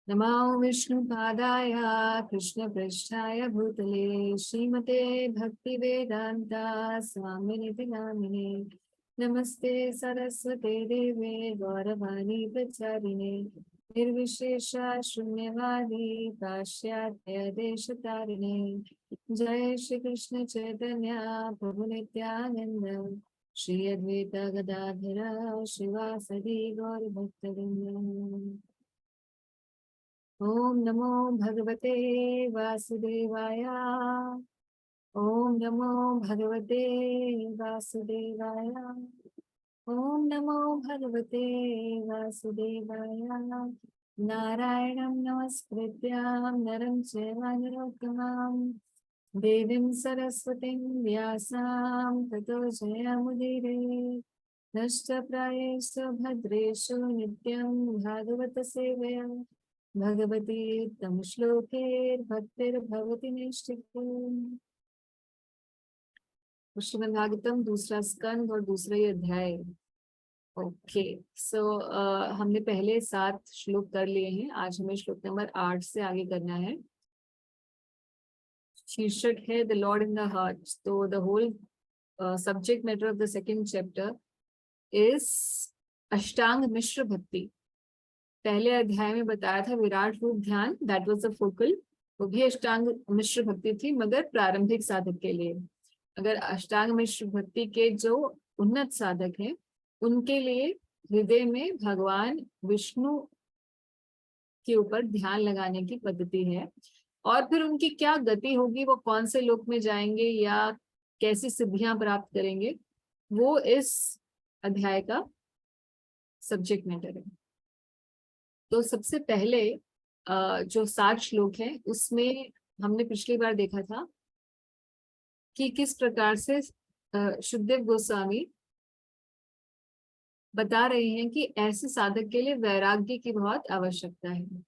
नमो विष्णुपादाय कृष्णपृष्ठाय भूतले श्रीमते भक्तिवेदान्ता स्वामिनिति नामिने। नमस्ते सरस्वते देवे गौरवाणी प्रचारिणे निर्विशेषा शून्यवादी पाश्चात्य देशतारिणे। जय श्री कृष्ण चैतन्य प्रभु नित्यानंद श्री अद्वैत गदाधर शिवासदि गौर भक्तवृंद। ओम नमो भगवते वासुदेवाय। ओम नमो भगवते वासुदेवाय। ओम नमो भगवते वासुदेवाय। नारायणं नमस्कृत्य नरं चैव नरोत्तमं देवीं सरस्वतीं व्यासां ततो जयमुदीरये। नष्टप्रायेषु भद्रेषु नित्यं भागवत सेवया भगवती तम श्लोके भक्तिर्भवति नैष्ठिकी। श्रीमद् भागवतम दूसरा स्कंद और दूसरा ही अध्याय। ओके सो हमने पहले 7 श्लोक कर लिए हैं। आज हमें श्लोक नंबर 8 से आगे करना है। शीर्षक है the Lord in the heart. तो the whole subject matter of the second chapter is Ashtanga Mishra भक्ति। पहले अध्याय में बताया था विराट रूप ध्यान, दैट वाज द फोकल। वो भी अष्टांग मिश्र भक्ति थी, मगर प्रारंभिक साधक के लिए। अगर अष्टांग मिश्र भक्ति के जो उन्नत साधक हैं उनके लिए हृदय में भगवान विष्णु के ऊपर ध्यान लगाने की पद्धति है। और फिर उनकी क्या गति होगी, वो कौन से लोक में जाएंगे या कैसी सिद्धियां प्राप्त करेंगे, वो इस अध्याय का सब्जेक्ट मैटर है। तो सबसे पहले जो 7 श्लोक है उसमें हमने पिछली बार देखा था कि किस प्रकार से शुकदेव गोस्वामी बता रहे हैं कि ऐसे साधक के लिए वैराग्य की बहुत आवश्यकता है।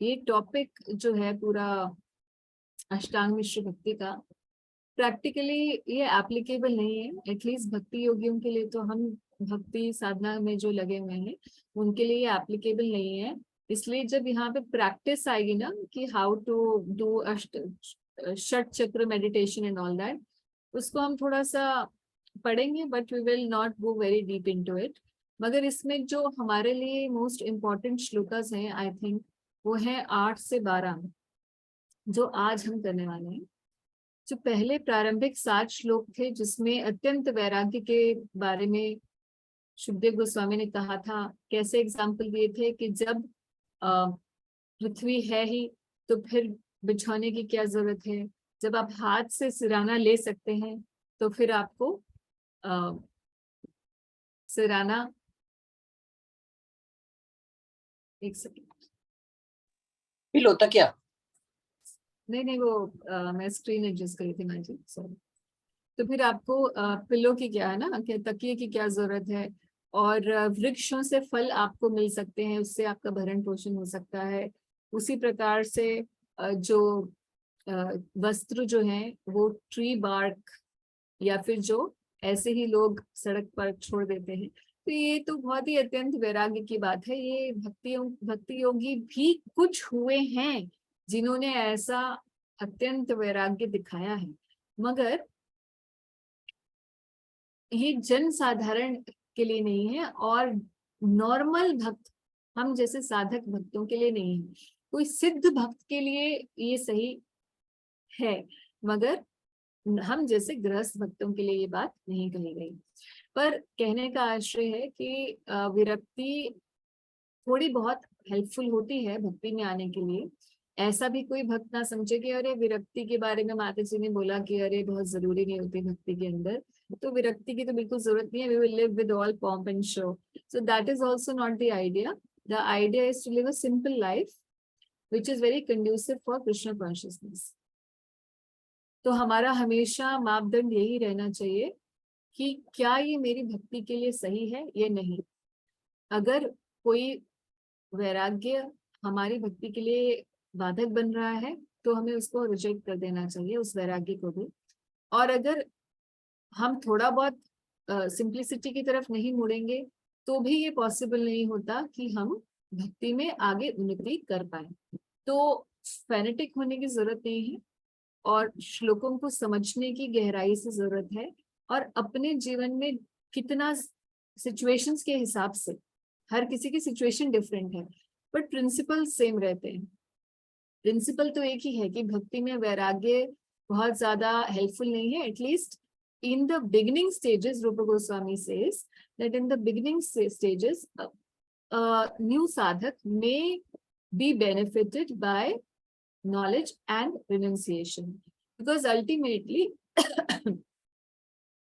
ये टॉपिक जो है पूरा अष्टांग मिश्र भक्ति का, प्रैक्टिकली ये एप्लीकेबल नहीं है। एटलीस्ट भक्ति योगियों के लिए, तो हम भक्ति साधना में जो लगे हुए हैं उनके लिए ये एप्लीकेबल नहीं है। इसलिए जब यहाँ पे प्रैक्टिस आएगी ना कि हाउ टू डू षट चक्र मेडिटेशन एंड ऑल दैट, उसको हम थोड़ा सा पढ़ेंगे, but we will not go very deep into it. मगर इसमें जो हमारे लिए मोस्ट इम्पॉर्टेंट श्लोकस हैं, आई थिंक वो है 8 से 12 जो आज हम करने वाले हैं। जो पहले प्रारंभिक 7 श्लोक थे जिसमें अत्यंत वैराग्य के बारे में शुकदेव गोस्वामी ने कहा था, कैसे एग्जाम्पल दिए थे कि जब पृथ्वी है ही तो फिर बिछाने की क्या जरूरत है, जब आप हाथ से सिराना ले सकते हैं तो फिर आपको सिराना, एक सेकेंड, फील होता क्या? नहीं वो मैं स्क्रीन एडजस्ट करी थी मैं जी, सॉरी। तो फिर आपको पिलो की क्या है ना, कि तकिए की क्या जरूरत है, और वृक्षों से फल आपको मिल सकते हैं, उससे आपका भरण पोषण हो सकता है। उसी प्रकार से जो वस्त्र जो हैं वो ट्री बार्क या फिर जो ऐसे ही लोग सड़क पर छोड़ देते हैं। तो ये तो बहुत ही अत्यंत वैराग्य की बात है। ये भक्ति योगी भी कुछ हुए हैं जिन्होंने ऐसा अत्यंत वैराग्य दिखाया है, मगर ये जन साधारण के लिए नहीं है और नॉर्मल भक्त, हम जैसे साधक भक्तों के लिए नहीं है। कोई सिद्ध भक्त के लिए ये सही है, मगर हम जैसे गृहस्थ भक्तों के लिए ये बात नहीं कही गई। पर कहने का आशय है कि विरक्ति थोड़ी बहुत हेल्पफुल होती है भक्ति में आने के लिए। ऐसा भी कोई भक्त ना समझे कि अरे विरक्ति के बारे में माता जी ने बोला कि अरे बहुत जरूरी नहीं होती भक्ति के अंदर, तो विरक्ति की तो बिल्कुल जरूरत नहीं है, we will live with all pomp and show. So that is also not the idea. The idea is to live a simple life which is very conducive for Krishna consciousness. तो हमारा हमेशा मापदंड यही रहना चाहिए कि क्या ये मेरी भक्ति के लिए सही है या नहीं। अगर कोई वैराग्य हमारी भक्ति के लिए बाधक बन रहा है तो हमें उसको रिजेक्ट कर देना चाहिए, उस वैराग्य को भी। और अगर हम थोड़ा बहुत सिंप्लिसिटी की तरफ नहीं मुड़ेंगे तो भी ये पॉसिबल नहीं होता कि हम भक्ति में आगे उन्नति कर पाए। तो फेनेटिक होने की जरूरत नहीं है, और श्लोकों को समझने की गहराई से जरूरत है, और अपने जीवन में कितना सिचुएशंस के हिसाब से, हर किसी की सिचुएशन डिफरेंट है, बट प्रिंसिपल सेम रहते हैं। प्रिंसिपल तो एक ही है कि भक्ति में वैराग्य बहुत ज्यादा हेल्पफुल नहीं है, at least in the beginning stages. Rupa Goswami says that in the beginning stages, new sadhak may be benefited by knowledge and renunciation, because ultimately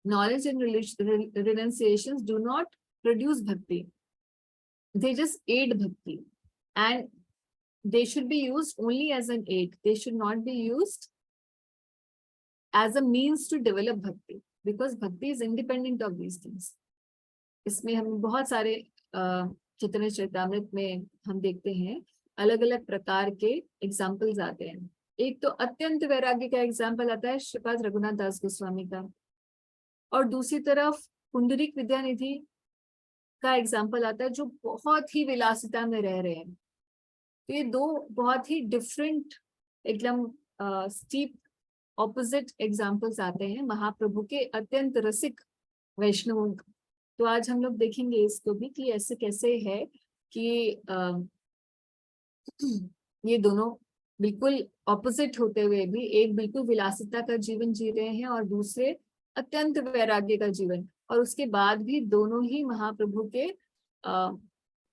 knowledge and renunciations do not produce bhakti, they just aid bhakti, and they should be used only as an aid. They should not be used as a means to develop bhakti, because bhakti is independent of these things. इसमें हम बहुत सारे चैतन्य चरितामृत में हम देखते हैं अलग अलग प्रकार के एग्जाम्पल्स आते हैं। एक तो अत्यंत वैराग्य का एग्जाम्पल आता है श्रीपाद रघुनाथ दास गोस्वामी का, और दूसरी तरफ पुंडरीक विद्यानिधि का एग्जाम्पल आता है जो बहुत ही विलासिता में रह रहे हैं। तो ये दो बहुत ही डिफरेंट, एकदम स्टीप ऑपोजिट एग्जाम्पल्स आते हैं महाप्रभु के अत्यंत रसिक वैष्णवों का। तो आज हम लोग देखेंगे इसको भी कि ऐसे कैसे है कि ये दोनों बिल्कुल ऑपोजिट होते हुए भी एक बिल्कुल विलासिता का जीवन जी रहे हैं और दूसरे अत्यंत वैराग्य का जीवन, और उसके बाद भी दोनों ही महाप्रभु के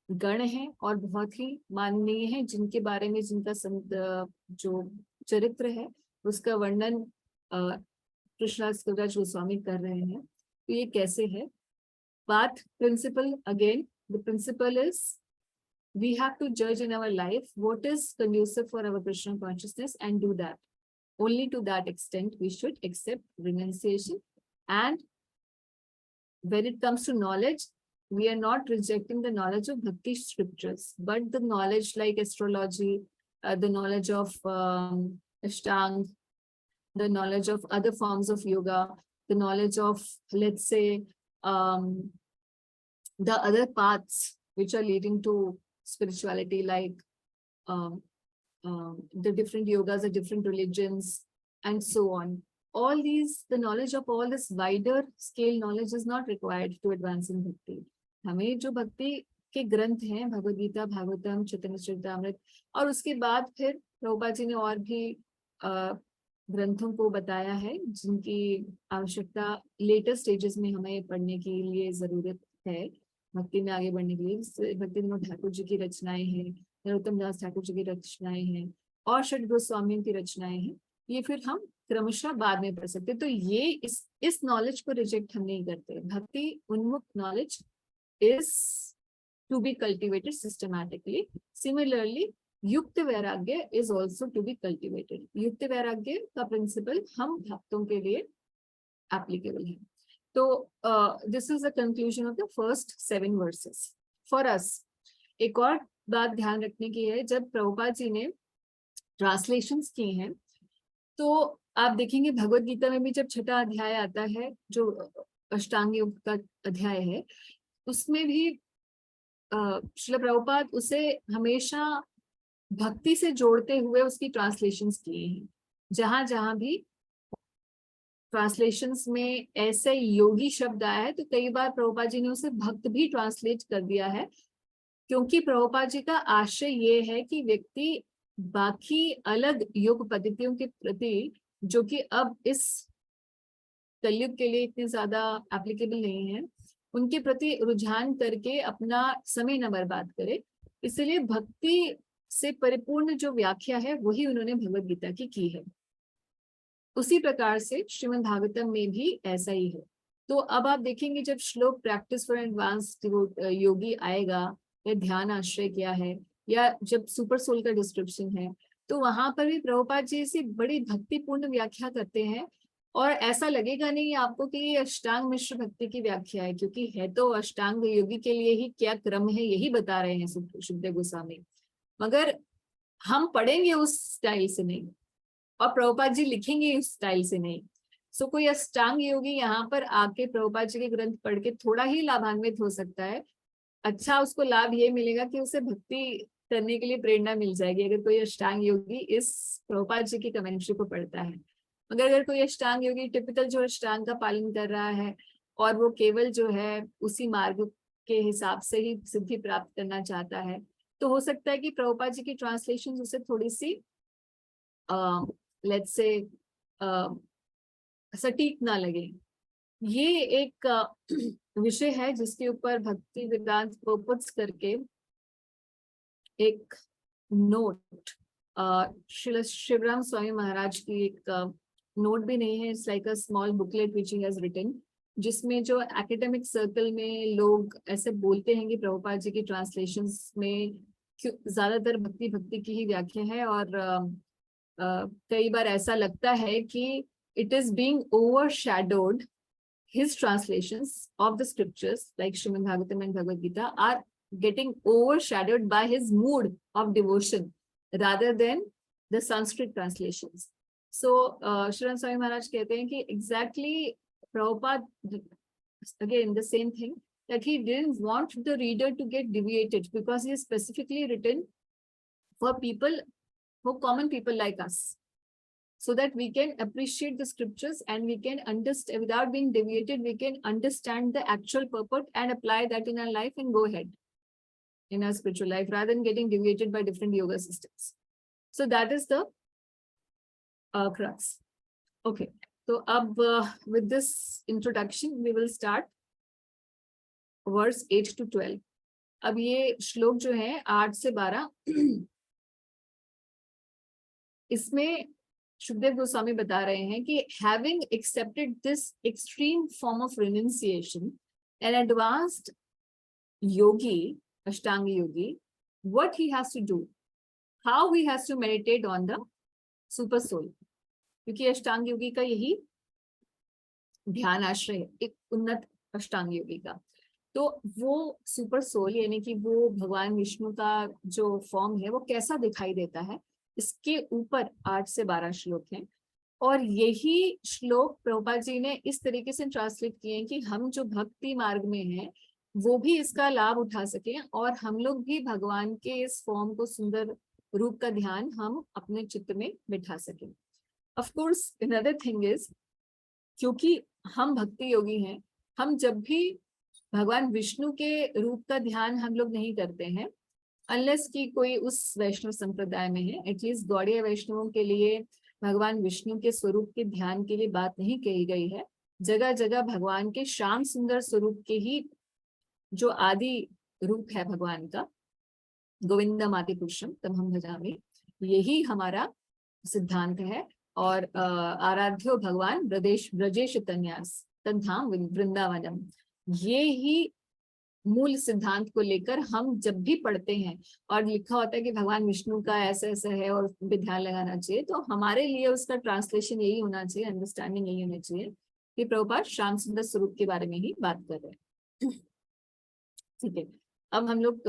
गण हैं और बहुत ही माननीय हैं, जिनके बारे में जिनका जो चरित्र है उसका वर्णन कृष्णदास कविराज गोस्वामी कर रहे हैं। तो ये कैसे है बात? Principle, again the principle is we have to judge in our life what is conducive for our Krishna consciousness and do that. Only to that extent we should accept renunciation. And when it comes to knowledge, we are not rejecting the knowledge of Bhakti scriptures, but the knowledge like astrology, the knowledge of Ashtang, the knowledge of other forms of yoga, the knowledge of, let's say, the other paths which are leading to spirituality, like the different yogas, the different religions, and so on. All these, the knowledge of all this wider scale knowledge is not required to advance in bhakti. हमें जो भक्ति के ग्रंथ हैं, भगवद गीता, भागवतम, चैतन्य चरितामृत, और उसके बाद फिर प्रभुपाद जी ने और भी ग्रंथों को बताया है जिनकी आवश्यकता लेटर स्टेजेस में हमें पढ़ने के लिए जरूरत है भक्ति में आगे बढ़ने के लिए। भक्ति विनोद ठाकुर जी की रचनाएं हैं, नरोत्तम दास ठाकुर जी की रचनाएं हैं, और षड गोस्वामियों की रचनाएं हैं। ये फिर हम क्रमशः बाद में पढ़ सकते। तो ये इस नॉलेज को रिजेक्ट हम नहीं करते। Bhakti unmukh knowledge is to be cultivated systematically. Similarly yukta vairagya is also to be cultivated. युक्त वैराग्य का प्रिंसिपल हम भक्तों के लिए एप्लीकेबल है। तो this is the conclusion of the first 7 versus for us. एक और बात ध्यान रखने की है, जब प्रभुपाद जी ने ट्रांसलेशंस की हैं तो आप देखेंगे भगवद गीता में भी जब 6वां अध्याय आता है जो अष्टांग योग का अध्याय है, उसमें भी श्रील प्रभुपाद उसे हमेशा भक्ति से जोड़ते हुए उसकी ट्रांसलेशंस किए हैं। जहां जहां भी ट्रांसलेशंस में ऐसे योगी शब्द आया है तो कई बार प्रभुपाद जी ने उसे भक्त भी ट्रांसलेट कर दिया है, क्योंकि प्रभुपाद जी का आशय ये है कि व्यक्ति बाकी अलग योग पद्धतियों के प्रति, जो कि अब इस कलयुग के लिए इतने ज्यादा एप्लीकेबल नहीं है, उनके प्रति रुझान करके अपना समय न बर्बाद करे। इसलिए भक्ति से परिपूर्ण जो व्याख्या है वही उन्होंने भगवद गीता की है। उसी प्रकार से श्रीमद् भागवतम में भी ऐसा ही है। तो अब आप देखेंगे जब श्लोक प्रैक्टिस फॉर एडवांस्ड योगी आएगा, या ध्यान आश्रय क्या है, या जब सुपर सोल का डिस्क्रिप्शन है, तो वहां पर भी प्रभुपाद जी इसे बड़ी भक्तिपूर्ण व्याख्या करते हैं। और ऐसा लगेगा नहीं आपको कि ये अष्टांग मिश्र भक्ति की व्याख्या है, क्योंकि है तो अष्टांग योगी के लिए ही क्या क्रम है यही बता रहे हैं सुखदेव गोस्वामी, मगर हम पढ़ेंगे उस स्टाइल से नहीं और प्रभुपाद जी लिखेंगे उस स्टाइल से नहीं। सो कोई अष्टांग योगी यहाँ पर आके प्रभुपाद जी के ग्रंथ पढ़ के थोड़ा ही लाभान्वित हो सकता है, अच्छा उसको लाभ ये मिलेगा कि उसे भक्ति करने के लिए प्रेरणा मिल जाएगी अगर कोई अष्टांग योगी इस प्रभुपाद जी की कमेंट्री को पढ़ता है। मगर अगर कोई अष्टांग योगी टिपिकल जो अष्टांग का पालन कर रहा है और वो केवल जो है उसी मार्ग के हिसाब से ही सिद्धि प्राप्त करना चाहता है, तो हो सकता है कि प्रभुपाद जी की ट्रांसलेशन उसे थोड़ी सी लेट्स से सटीक ना लगे। ये एक विषय है जिसके ऊपर भक्ति वेदांत प्रोपुट्स करके एक नोट श्री शिवराम स्वामी महाराज की एक नोट भी नहीं है, it's like a small booklet which he has written, जिसमें जो एकेडमिक सर्कल में लोग ऐसे बोलते हैं कि प्रभुपाद जी की ट्रांसलेशंस में ज्यादातर भक्ति भक्ति की ही व्याख्या है और कई बार ऐसा लगता है कि it is being overshadowed. His translations of the scriptures like Srimad Bhagavatam and Bhagavad Gita are getting overshadowed by his mood of devotion rather than the Sanskrit translations. So Shri Swami Maharaj कहते हैं कि exactly Prabhupada, again the same thing, that he didn't want the reader to get deviated because he is specifically written for people, for common people like us, so that we can appreciate the scriptures and we can understand without being deviated, we can understand the actual purport and apply that in our life and go ahead in our spiritual life rather than getting deviated by different yoga systems. So that is the crux. Okay, so with this introduction, we will start verse 8 to 12. अब ये श्लोक जो है 8 से 12 इसमें सुखदेव गोस्वामी बता रहे हैं कि having accepted this extreme form of renunciation, an advanced yogi, Ashtanga yogi, what he has to do, how he has to meditate on the super soul, क्योंकि अष्टांग योगी का यही ध्यान आश्रय है, एक उन्नत अष्टांग योगी का। तो वो सुपर सोल यानी कि वो भगवान विष्णु का जो फॉर्म है वो कैसा दिखाई देता है, इसके ऊपर 8 से 12 श्लोक हैं और यही श्लोक प्रभुपाद जी ने इस तरीके से ट्रांसलेट किए हैं कि हम जो भक्ति मार्ग में हैं वो भी इसका लाभ उठा सकें और हम लोग भी भगवान के इस फॉर्म को, सुंदर रूप का ध्यान हम अपने चित्त में बिठा सकें। Of course another thing is, क्योंकि हम भक्ति योगी हैं, हम जब भी भगवान विष्णु के रूप का ध्यान हम लोग नहीं करते हैं अनलेस कि कोई उस वैष्णव संप्रदाय में है, एटलीस्ट गौड़ीय वैष्णवों के लिए भगवान विष्णु के स्वरूप के ध्यान के लिए बात नहीं कही गई है। जगह जगह भगवान के श्याम सुंदर स्वरूप के ही जो आदि रूप है भगवान का, गोविंदम आदि पुरुषम तम हम भजामि, यही हमारा सिद्धांत है। और आराध्यो भगवान ब्रजेश तन्यास तन्धाम वृंदावनम, ये ही मूल सिद्धांत को लेकर हम जब भी पढ़ते हैं और लिखा होता है कि भगवान विष्णु का ऐसा ऐसा है और भी ध्यान लगाना चाहिए, तो हमारे लिए उसका ट्रांसलेशन यही होना चाहिए, अंडरस्टैंडिंग यही होना चाहिए कि प्रभुपाद श्याम सुंदर स्वरूप के बारे में ही बात कर रहे हैं। ठीक है, अब हम लोग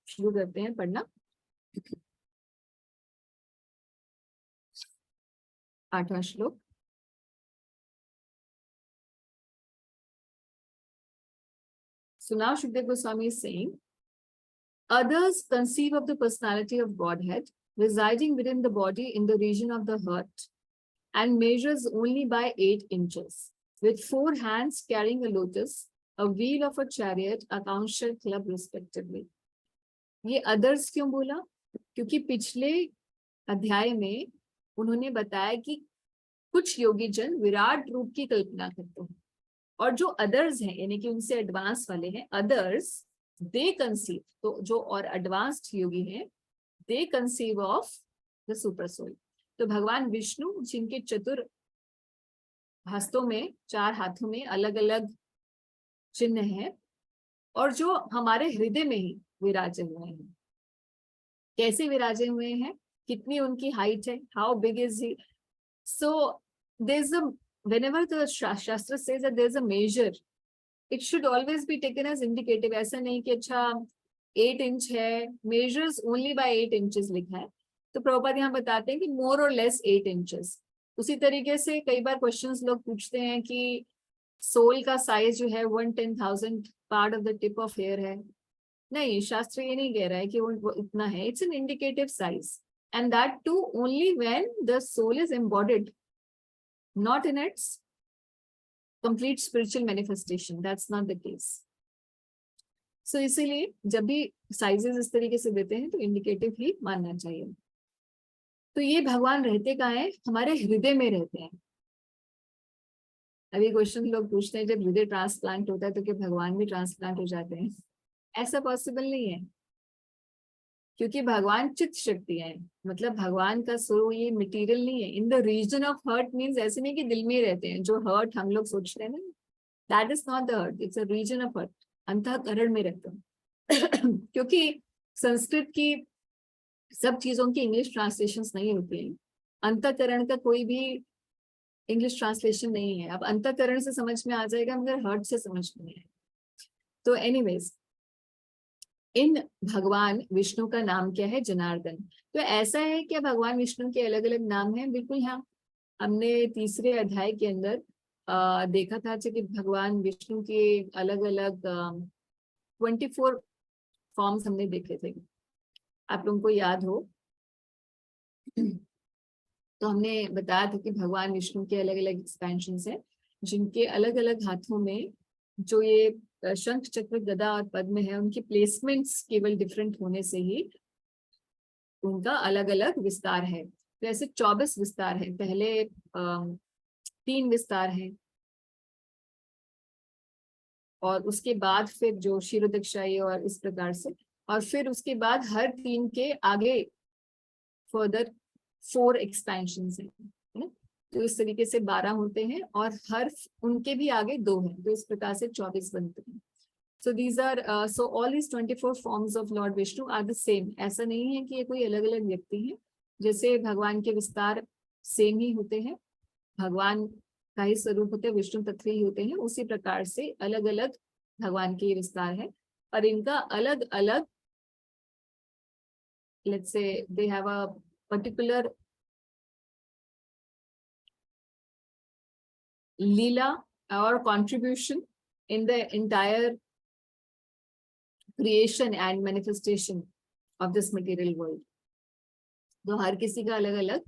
शुरू करते हैं पढ़ना। 8वां श्लोक। So now Shukdev Goswami is saying, others conceive of the personality of Godhead residing within the body in the region of the heart and measures only by 8 inches, with 4 hands carrying a lotus, a wheel of a chariot, a council club respectively. ये others क्यों बोला? क्योंकि पिछले अध्याय में उन्होंने बताया कि कुछ योगी जन विराट रूप की कल्पना करते हैं और जो अदर्स हैं यानी कि उनसे एडवांस वाले हैं, अदर्स दे कंसीव, तो जो और एडवांस्ड योगी हैं they conceive of the supersoul. तो भगवान विष्णु जिनके चतुर हस्तों में, 4 हाथों में अलग अलग चिन्ह हैं और जो हमारे हृदय में ही विराजे हुए हैं। कैसे विराजे हुए हैं, कितनी उनकी हाइट है, how big is he. So there is a whenever the shastra says that there is a measure, it should always be taken as indicative. ऐसा नहीं कि अच्छा 8 इंच है, measures only by 8 inches लिखा है, तो प्रभुपाद यहाँ बताते हैं कि more or less 8 inches। उसी तरीके से कई बार क्वेश्चंस लोग पूछते हैं कि सोल का साइज जो है 1/10,000 part of the tip of hair है, नहीं, शास्त्र ये नहीं कह रहा है कि वो इतना है. It's an indicative size, and that too only when the soul is embodied, not in its complete spiritual manifestation. That's not the case. So इसीलिए जब भी साइजेस इस तरीके से देते हैं तो इंडिकेटिव ही मानना चाहिए. तो ये भगवान रहते कहाँ है? हमारे हृदय में रहते हैं. अभी क्वेश्चन लोग पूछते हैं, जब हृदय ट्रांसप्लांट होता है तो क्या भगवान भी ट्रांसप्लांट हो जाते हैं? ऐसा पॉसिबल नहीं है, क्योंकि भगवान चित्त शक्ति है. मतलब भगवान का स्वरूप ये मटेरियल नहीं है. In the region of heart means ऐसे नहीं कि दिल में रहते हैं. जो हर्ट हम लोग सोचते हैं ना, that is not the heart, it's a region of heart. अंतःकरण में रहते हैं. क्योंकि संस्कृत की सब चीजों की इंग्लिश ट्रांसलेशंस नहीं होती हैं. अंतःकरण का कोई भी इंग्लिश ट्रांसलेशन नहीं है. अब अंतःकरण से समझ में आ जाएगा मगर हर्ट से समझ में नहीं आएगा. तो एनीवेज, इन भगवान विष्णु का नाम क्या है? जनार्दन. तो ऐसा है क्या भगवान विष्णु के अलग अलग नाम हैं? बिल्कुल हाँ. हमने तीसरे अध्याय के अंदर देखा था कि भगवान विष्णु के अलग अलग 24 फॉर्म्स हमने देखे थे. आप लोगों को याद हो तो हमने बताया था कि भगवान विष्णु के अलग अलग एक्सपेंशन हैं, जिनके अलग अलग हाथों में जो ये शंख चक्र गदा और पद्म है, उनकी प्लेसमेंट्स केवल डिफरेंट होने से ही उनका अलग अलग विस्तार है. तो ऐसे 24 विस्तार है. पहले 3 विस्तार है, और उसके बाद फिर जो क्षीरोदक्षायी और इस प्रकार से, और फिर उसके बाद हर 3 के आगे फर्दर 4 एक्सपेंशंस हैं, है ना. तो इस तरीके से 12 होते हैं, और हर उनके भी आगे 2 हैं. तो इस प्रकार से 24 बनते हैं. So these are so all these 24 forms of Lord Vishnu are the same. ऐसा नहीं है कि ये कोई अलग अलग व्यक्ति हैं. जैसे भगवान के विस्तार सेम ही होते हैं, भगवान का ही स्वरूप होते हैं, विष्णु तत्व ही होते हैं, उसी प्रकार से अलग अलग भगवान के विस्तार है. और इनका अलग अलग, let's say they have a particular Leela or contribution in the entire creation and manifestation of this material world. तो हर किसी का अलग अलग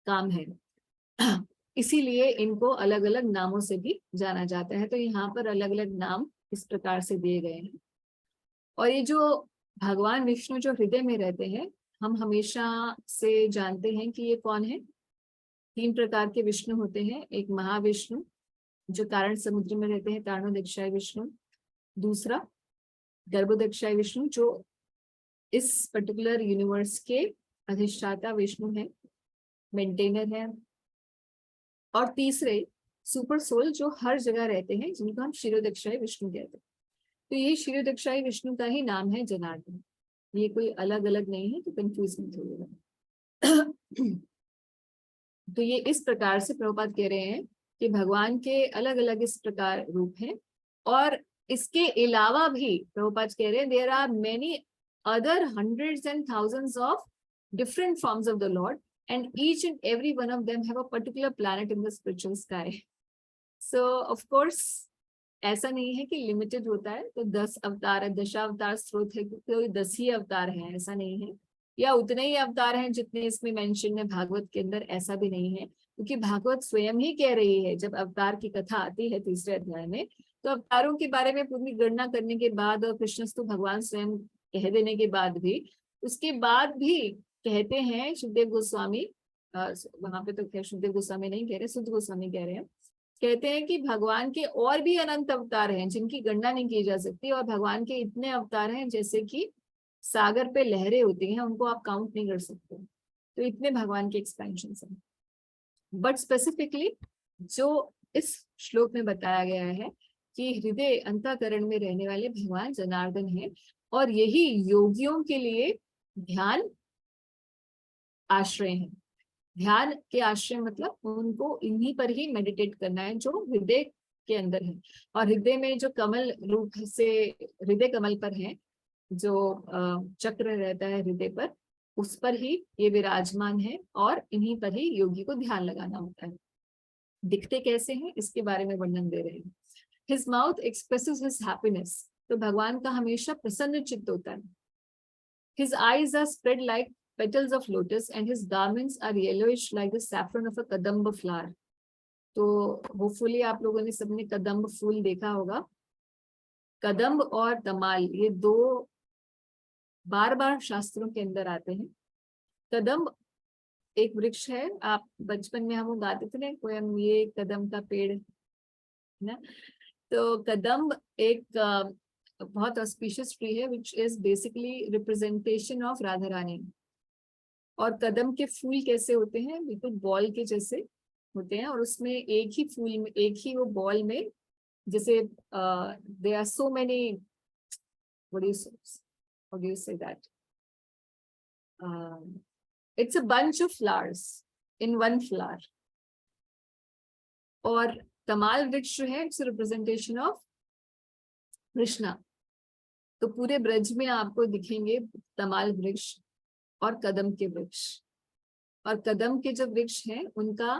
काम है. इसीलिए इनको अलग अलग नामों से भी जाना जाता है. तो यहाँ पर अलग अलग नाम इस प्रकार से दिए गए हैं. और ये जो भगवान विष्णु जो हृदय में रहते हैं, हम हमेशा से जानते हैं कि ये कौन है. 3 प्रकार के विष्णु होते हैं. एक महाविष्णु जो कारण समुद्र में रहते हैं, तारणोदक्षाय विष्णु. दूसरा गर्भोदक्षाय विष्णु जो इस पर्टिकुलर यूनिवर्स के अधिष्ठाता विष्णु है, मेंटेनर है. और तीसरे सुपर सोल जो हर जगह रहते हैं, जिनको हम क्षीरोदक्षाय विष्णु कहते हैं. तो ये क्षीरोदक्षाय विष्णु का ही नाम है जनार्दन. ये कोई अलग अलग नहीं है, तो कंफ्यूज मत होइएगा. तो ये इस प्रकार से प्रभुपाद कह रहे हैं कि भगवान के अलग अलग इस प्रकार रूप हैं. और इसके अलावा भी प्रभुपाद कह रहे हैं there are many other hundreds and thousands of different forms of the Lord, and each and every one of them have a particular planet in the spiritual sky. So of course ऐसा नहीं है कि limited होता है तो 10 अवतार है, दशावतार स्रोत है, कोई 10 ही अवतार है, ऐसा नहीं है. या उतने ही अवतार हैं जितने इसमें मेंशन है भागवत के अंदर, ऐसा भी नहीं है. क्योंकि भागवत स्वयं ही कह रही है, जब अवतार की कथा आती है तीसरे अध्याय में, तो अवतारों के बारे में पूरी गणना करने के बाद और कृष्णस्तु भगवान स्वयं कह देने के बाद भी, उसके बाद भी कहते हैं सुखदेव गोस्वामी, वहां पे तो खैर सुखदेव गोस्वामी नहीं कह रहे, सुध गोस्वामी कह रहे हैं, कहते हैं कि भगवान के और भी अनंत अवतार हैं जिनकी गणना नहीं की जा सकती. और भगवान के इतने अवतार हैं जैसे कि सागर पे लहरें होती हैं, उनको आप काउंट नहीं कर सकते. तो इतने भगवान के एक्सपेंशन हैं. बट स्पेसिफिकली जो इस श्लोक में बताया गया है कि हृदय अंतःकरण में रहने वाले भगवान जनार्दन है, और यही योगियों के लिए ध्यान आश्रय है. ध्यान के आश्रय मतलब उनको इन्हीं पर ही मेडिटेट करना है जो हृदय के अंदर है. और हृदय में जो कमल रूप से हृदय कमल पर है, जो चक्र रहता है हृदय पर, उस पर ही ये विराजमान है, और इन्हीं पर ही योगी को ध्यान लगाना होता है. दिखते कैसे हैं इसके बारे में वर्णन दे रहे हैं. His mouth expresses his happiness. तो भगवान का हमेशा प्रसन्न चित्त होता है। His eyes are spread like petals of lotus and his garments are yellowish like the saffron of a kadamba flower. तो होपफुली आप लोगों ने सबने कदम्ब फूल देखा होगा। कदम्ब और तमाल ये दो बार बार शास्त्रों के अंदर आते हैं। कदम्ब एक वृक्ष है, आप बचपन में हम गाते थे ना पोयम, ये कदम का पेड़ है ना। तो कदम्ब एक बहुत ऑस्पिशियस ट्री है which is basically representation of Radha Rani. और कदम के फूल कैसे होते हैं, बिल्कुल बॉल के जैसे होते हैं, और उसमें एक ही फूल में, एक ही वो बॉल में, जैसे they are so many, what do you say that, it's a bunch of flowers in one flower. और तमाल वृक्ष जो है इट्स रिप्रेजेंटेशन ऑफ कृष्णा। तो पूरे ब्रज में आपको दिखेंगे तमाल वृक्ष और कदम के वृक्ष। और कदम के जो वृक्ष हैं उनका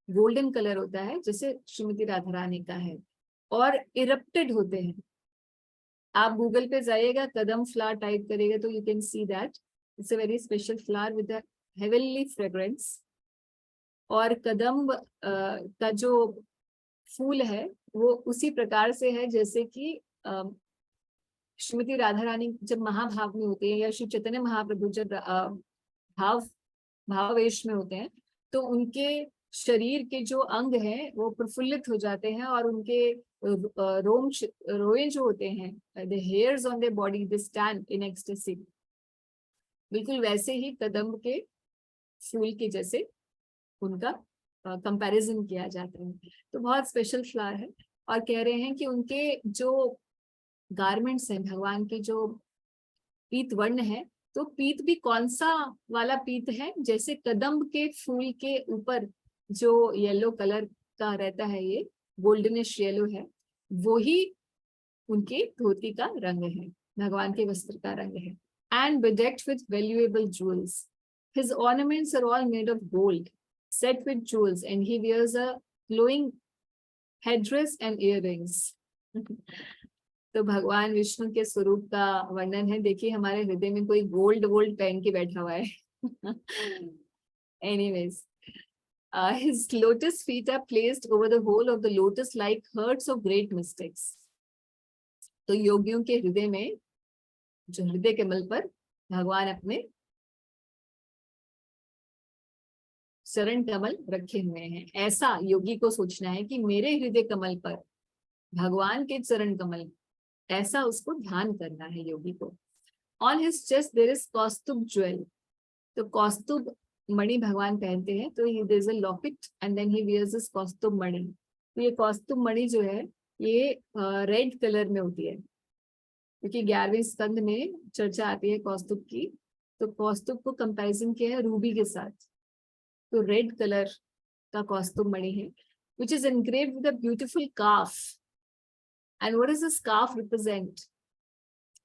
गोल्डन कलर होता है जैसे श्रीमती राधा रानी का है, और इरप्टेड होते हैं। आप गूगल पे जाइएगा, कदम फ्लावर टाइप करेगा तो you can see that it's a very special flower with a heavenly fragrance. और कदम्ब का जो फूल है वो उसी प्रकार से है जैसे कि श्रीमती राधा रानी जब महाभाव में होते हैं या श्री चैतन्य महाप्रभु जब भावावेश में होते हैं तो उनके शरीर के जो अंग हैं वो प्रफुल्लित हो जाते हैं और उनके रोए जो होते हैं, the hairs on their body they stand in ecstasy. बिल्कुल वैसे ही कदम्ब के फूल के जैसे उनका कंपैरिजन किया जाता है। तो बहुत स्पेशल फ्लावर है। और कह रहे हैं कि उनके जो गारमेंट्स हैं, भगवान के जो पीत वर्ण है, तो पीत भी कौन सा वाला पीत है, जैसे कदम्ब के फूल के ऊपर जो येलो कलर का रहता है, ये गोल्डनिश येलो है, वो ही उनके धोती का रंग है, भगवान के वस्त्र का रंग है। And bedecked with valuable jewels. His ornaments are all made of gold, set with jewels, and he wears a glowing headdress and earrings. तो भगवान विष्णु के स्वरूप का वर्णन है। देखिए हमारे हृदय में कोई गोल्ड पहन के बैठा हुआ है। Anyways, his lotus feet are placed over the whole of the lotus like herds of great mystics. तो योगियों के हृदय में, जो हृदय कमल पर भगवान अपने चरण कमल रखे हुए हैं। ऐसा योगी को सोचना है कि मेरे हृदय कमल पर भगवान के चरण कमल, ऐसा उसको ध्यान करना है योगी को। On his chest there is Kaustubha jewel. तो कौस्तुभ मणि भगवान पहनते हैं, तो there is a locket and then he wears this Kaustubha mani. तो ये कौस्तुभ मणि जो है ये रेड कलर में होती है, क्योंकि 11वें स्कंद में चर्चा आती है कौस्तुभ की। तो कौस्तुभ को कंपैरिजन किया है रूबी के साथ, तो रेड कलर का कौस्तुभ मणि है, which is engraved with a beautiful calf. And what does this calf represent?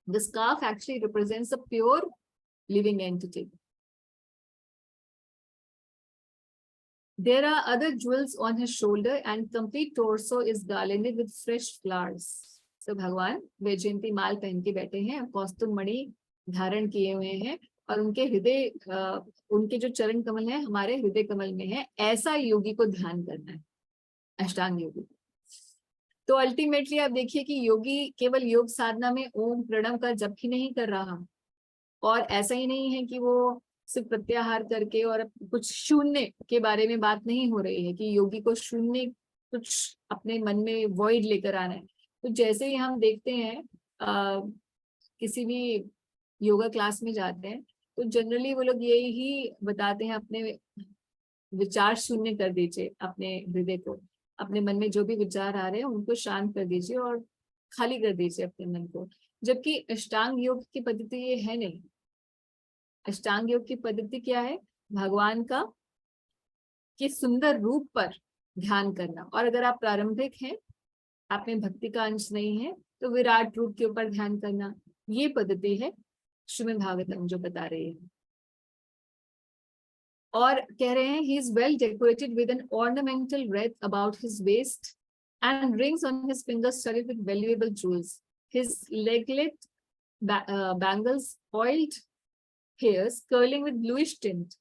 This calf actually represents a pure living entity. There are other jewels on his shoulder and complete torso is garlanded with fresh flowers. So भगवान वैजयंती माल पहन के बैठे हैं, कौस्तुभ मणि धारण किए हुए हैं, और उनके हृदय, उनके जो चरण कमल है हमारे हृदय कमल में है। ऐसा योगी को ध्यान करना है, अष्टांग योगी। तो अल्टीमेटली आप देखिए कि योगी केवल योग साधना में ओम प्रणव का जप ही नहीं कर रहा, और ऐसा ही नहीं है कि वो सिर्फ प्रत्याहार करके और कुछ शून्य के बारे में बात नहीं हो रही है कि योगी को शून्य कुछ अपने मन में वॉइड लेकर आना है। तो जैसे ही हम देखते हैं किसी भी योगा क्लास में जाते हैं तो जनरली वो लोग यही ही बताते हैं, अपने विचार शून्य कर दीजिए, अपने हृदय को, अपने मन में जो भी विचार आ रहे हैं उनको शांत कर दीजिए और खाली कर दीजिए अपने मन को। जबकि अष्टांग योग की पद्धति ये है नहीं। अष्टांग योग की पद्धति क्या है? भगवान का के सुंदर रूप पर ध्यान करना। और अगर आप प्रारंभिक हैं, आप में भक्ति का अंश नहीं है, तो विराट रूप के ऊपर ध्यान करना, ये पद्धति है श्रीमद् भागवतम जो बता रही है। और कह रहे हैं, he is well decorated with an ornamental wreath about his waist and rings on his fingers studded with valuable jewels. his leglet bangles oiled hairs curling with bluish tint.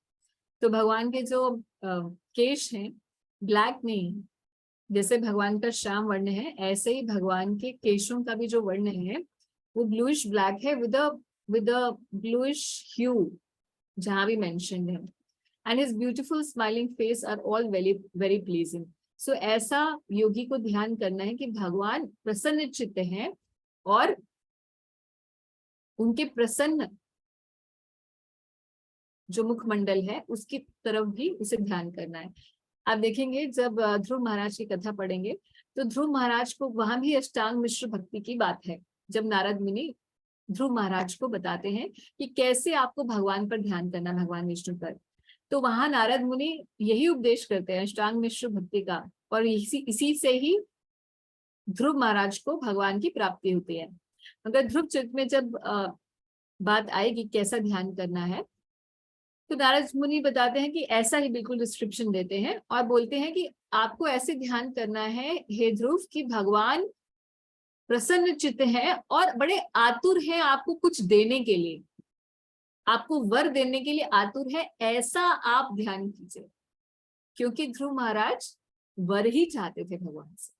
तो भगवान के जो केश हैं ब्लैक नहीं, जैसे भगवान का श्याम वर्ण है ऐसे ही भगवान के केशों का भी जो वर्ण है वो ब्लूइश ब्लैक है with a bluish hue जहां भी mentioned है. And his beautiful smiling face are all very very pleasing. So ऐसा योगी को ध्यान करना है कि भगवान प्रसन्न चित्त हैं और उनके प्रसन्न जो मुखमंडल है उसकी तरफ भी उसे ध्यान करना है. आप देखेंगे जब ध्रुव महाराज की कथा पढ़ेंगे तो ध्रुव महाराज को वहां भी अष्टांग मिश्र भक्ति की बात है. जब नारद मुनि ध्रुव महाराज को बताते हैं कि कैसे आपको भगवान पर ध्यान करना, भगवान विष्णु पर, तो वहां नारद मुनि यही उपदेश करते हैं अष्टांग मिश्र भक्ति का, और इसी से ही ध्रुव महाराज को भगवान की प्राप्ति होती है. मगर ध्रुव चित्त में जब बात आएगी कैसा ध्यान करना है तो नारद मुनि बताते हैं कि ऐसा ही बिल्कुल डिस्क्रिप्शन देते हैं और बोलते हैं कि आपको ऐसे ध्यान करना है हे ध्रुव कि भगवान प्रसन्न चित्त है और बड़े आतुर हैं आपको कुछ देने के लिए, आपको वर देने के लिए आतुर है, ऐसा आप ध्यान कीजिए. क्योंकि ध्रुव महाराज वर ही चाहते थे भगवान से.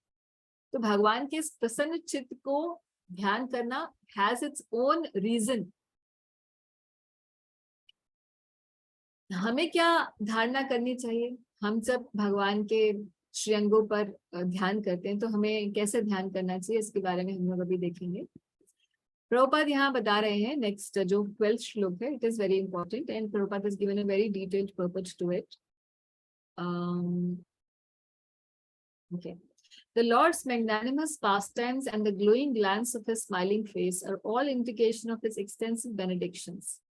तो भगवान के इस प्रसन्न चित्त को ध्यान करना हैज इट्स ओन रीजन. हमें क्या धारणा करनी चाहिए? हम जब भगवान के श्रीअंगों पर ध्यान करते हैं तो हमें कैसे ध्यान करना चाहिए इसके बारे में हम लोग अभी देखेंगे. प्रभुपाद यहाँ बता रहे हैं नेक्स्ट जो 12th श्लोक है, it is very important and Prabhupada has given a very detailed purpose to it. Okay. The Lord's magnanimous pastimes and the glowing glance of his smiling face are all indication of his extensive benedictions.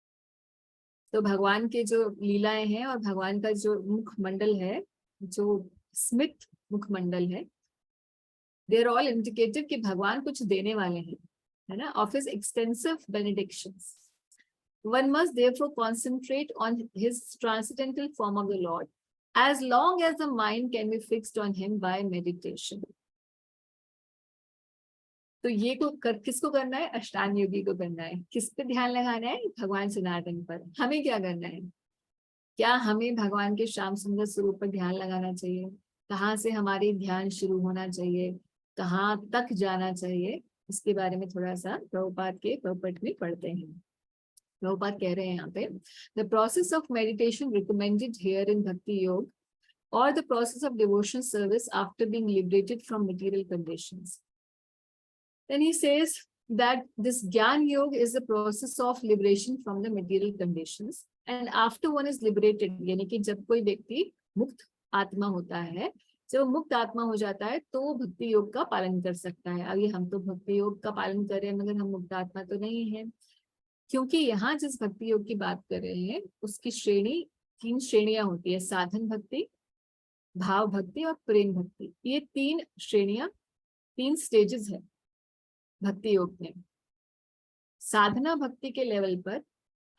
तो भगवान के जो लीलाएं हैं और भगवान का जो मुखमंडल है, जो स्मित मुखमंडल है, दे आर ऑल इंडिकेटिव कि भगवान कुछ देने वाले हैं, है ना, of his extensive benedictions. One must therefore concentrate on his transcendental form of the Lord as long as the mind can be fixed on him by meditation. तो ये किसको करना है? अष्टांग योगी को करना है. किस पे ध्यान लगाना है? भगवान सनातन पर. हमें क्या करना है? क्या हमें भगवान के श्याम सुंदर स्वरूप पर ध्यान लगाना चाहिए? कहाँ से हमारी ध्यान शुरू होना चाहिए, कहाँ तक जाना चाहिए, इसके बारे में थोड़ा सा प्रभुपाद के प्रॉपर्ट में पढ़ते हैं. प्रभुपाद कह रहे हैं यहाँ पे, the process of meditation recommended here in भक्ति योग और the process of devotion service after being liberated from material conditions. Then he says that this Gyan Yoga is the process of liberation from the material conditions, and after one is liberated, यानी कि जब कोई व्यक्ति मुक्त आत्मा होता है, जब मुक्त आत्मा हो जाता है तो वो भक्ति योग का पालन कर सकता है. अभी हम तो भक्ति योग का पालन कर रहे हैं मगर हम मुक्त आत्मा तो नहीं है, क्योंकि यहाँ जिस भक्ति योग की बात कर रहे हैं उसकी श्रेणी 3 श्रेणियां होती है: साधन भक्ति, भाव भक्ति और प्रेम भक्ति. ये 3 श्रेणियां, 3 स्टेजेस है भक्ति योग में. साधना भक्ति के लेवल पर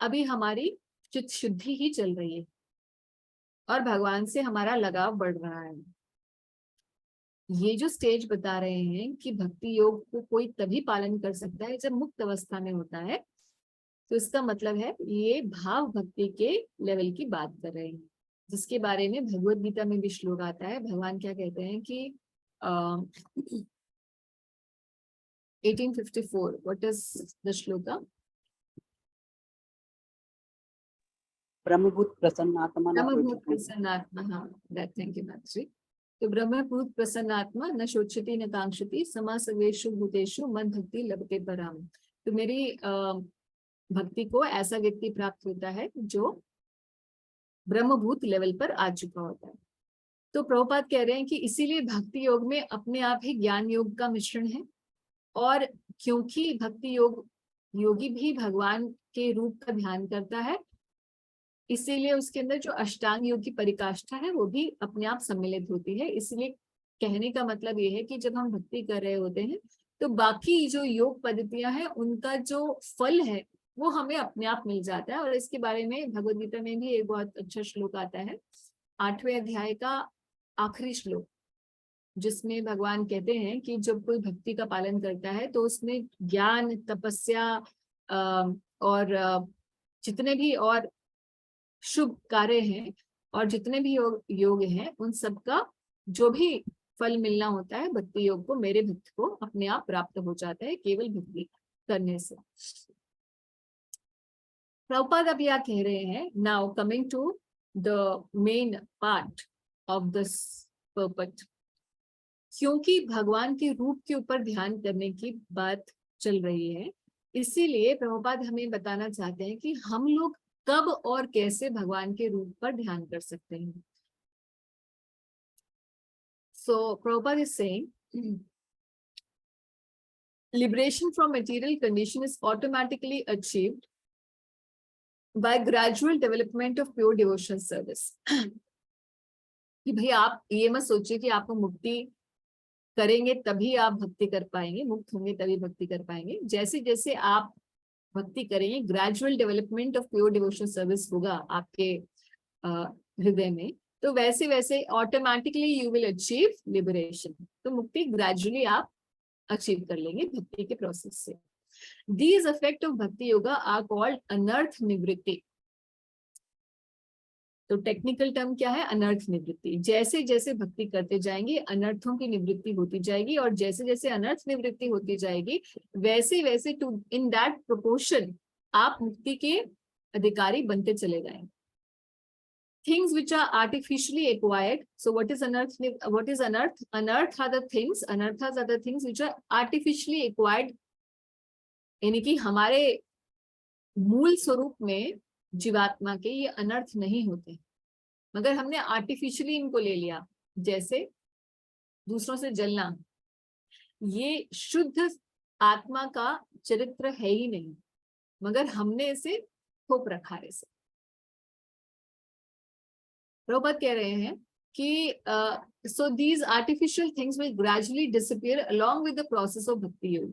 अभी हमारी चित्त शुद्धि ही चल रही है और भगवान से हमारा लगाव बढ़ रहा है. ये जो स्टेज बता रहे हैं कि भक्ति योग को कोई तभी पालन कर सकता है जब मुक्त अवस्था में होता है, तो इसका मतलब है ये भाव भक्ति के लेवल की बात कर रहे हैं, जिसके बारे में भगवत गीता में भी श्लोक आता है. भगवान क्या कहते हैं कि 1854, what is the shloka? ब्रह्मभूत प्रसन्नात्मा ब्रह्मभूत प्रसन्नात्मा, हाँ, that thank you मातृ. तो ब्रह्मभूत प्रसन्नात्मा न शोचति न कांक्षति समा सर्वेषु भूतेषु मन भक्ति लभते पराम. तो मेरी भक्ति को ऐसा व्यक्ति प्राप्त होता है जो ब्रह्मभूत लेवल पर आ चुका होता है. तो प्रभुपाद कह रहे हैं कि इसीलिए भक्ति योग में अपने आप ही ज्ञान योग का मिश्रण है, और क्योंकि भक्ति योग योगी भी भगवान के रूप का ध्यान करता है, इसीलिए उसके अंदर जो अष्टांग योग की परिकाष्ठा है वो भी अपने आप सम्मिलित होती है. इसलिए कहने का मतलब ये है कि जब हम भक्ति कर रहे होते हैं तो बाकी जो योग पद्धतियां हैं उनका जो फल है वो हमें अपने आप मिल जाता है. और इसके बारे में भगवद गीता में भी एक बहुत अच्छा श्लोक आता है, 8वें अध्याय का आखिरी श्लोक, जिसमें भगवान कहते हैं कि जब कोई भक्ति का पालन करता है तो उसमें ज्ञान, तपस्या और जितने भी और शुभ कार्य हैं और जितने भी योग हैं, उन सबका जो भी फल मिलना होता है भक्ति योग को, मेरे भक्त को अपने आप प्राप्त हो जाता है केवल भक्ति करने से। प्रभुपाद अब यह कह रहे हैं, now coming to the main part of this purport, क्योंकि भगवान के रूप के ऊपर ध्यान करने की बात चल रही है, इसीलिए प्रभुपाद हमें बताना चाहते हैं कि हम लोग कब और कैसे भगवान के रूप पर ध्यान कर सकते हैं। So Prabhupada is saying, liberation from material condition is automatically achieved by gradual development of pure devotional service. कि भाई आप ये मत सोचिए कि आपको मुक्ति करेंगे तभी आप भक्ति कर पाएंगे, मुक्त होंगे तभी भक्ति कर पाएंगे। जैसे जैसे आप भक्ति करेंगे, gradual development of pure devotional service होगा आपके हृदय में, तो वैसे वैसे automatically you will achieve liberation. तो मुक्ति ग्रेजुअली आप अचीव कर लेंगे भक्ति के प्रोसेस से। These effects of भक्ति योगा आर कॉल्ड अनर्थ निवृत्ति। तो टेक्निकल टर्म क्या है? अनर्थ निवृत्ति। जैसे जैसे भक्ति करते जाएंगे अनर्थों की निवृत्ति होती जाएगी, और जैसे जैसे अनर्थ निवृत्ति होती जाएगी वैसे वैसे टू इन दैट प्रोपोर्शन आप मुक्ति के अधिकारी बनते चले जाएंगे। Things which are artificially acquired. So what is unearth? What is unearth? Unearth are the things, anarthas are the things which are artificially acquired. यानी कि हमारे मूल स्वरूप में जीवात्मा के ये अनर्थ नहीं होते, मगर हमने आर्टिफिशियली इनको ले लिया। जैसे दूसरों से जलना, ये शुद्ध आत्मा का चरित्र है ही नहीं, मगर हमने इसे थोप रखा है। इसे प्रभुपाद कह रहे हैं कि so these artificial things will gradually disappear along with the process of bhakti yoga.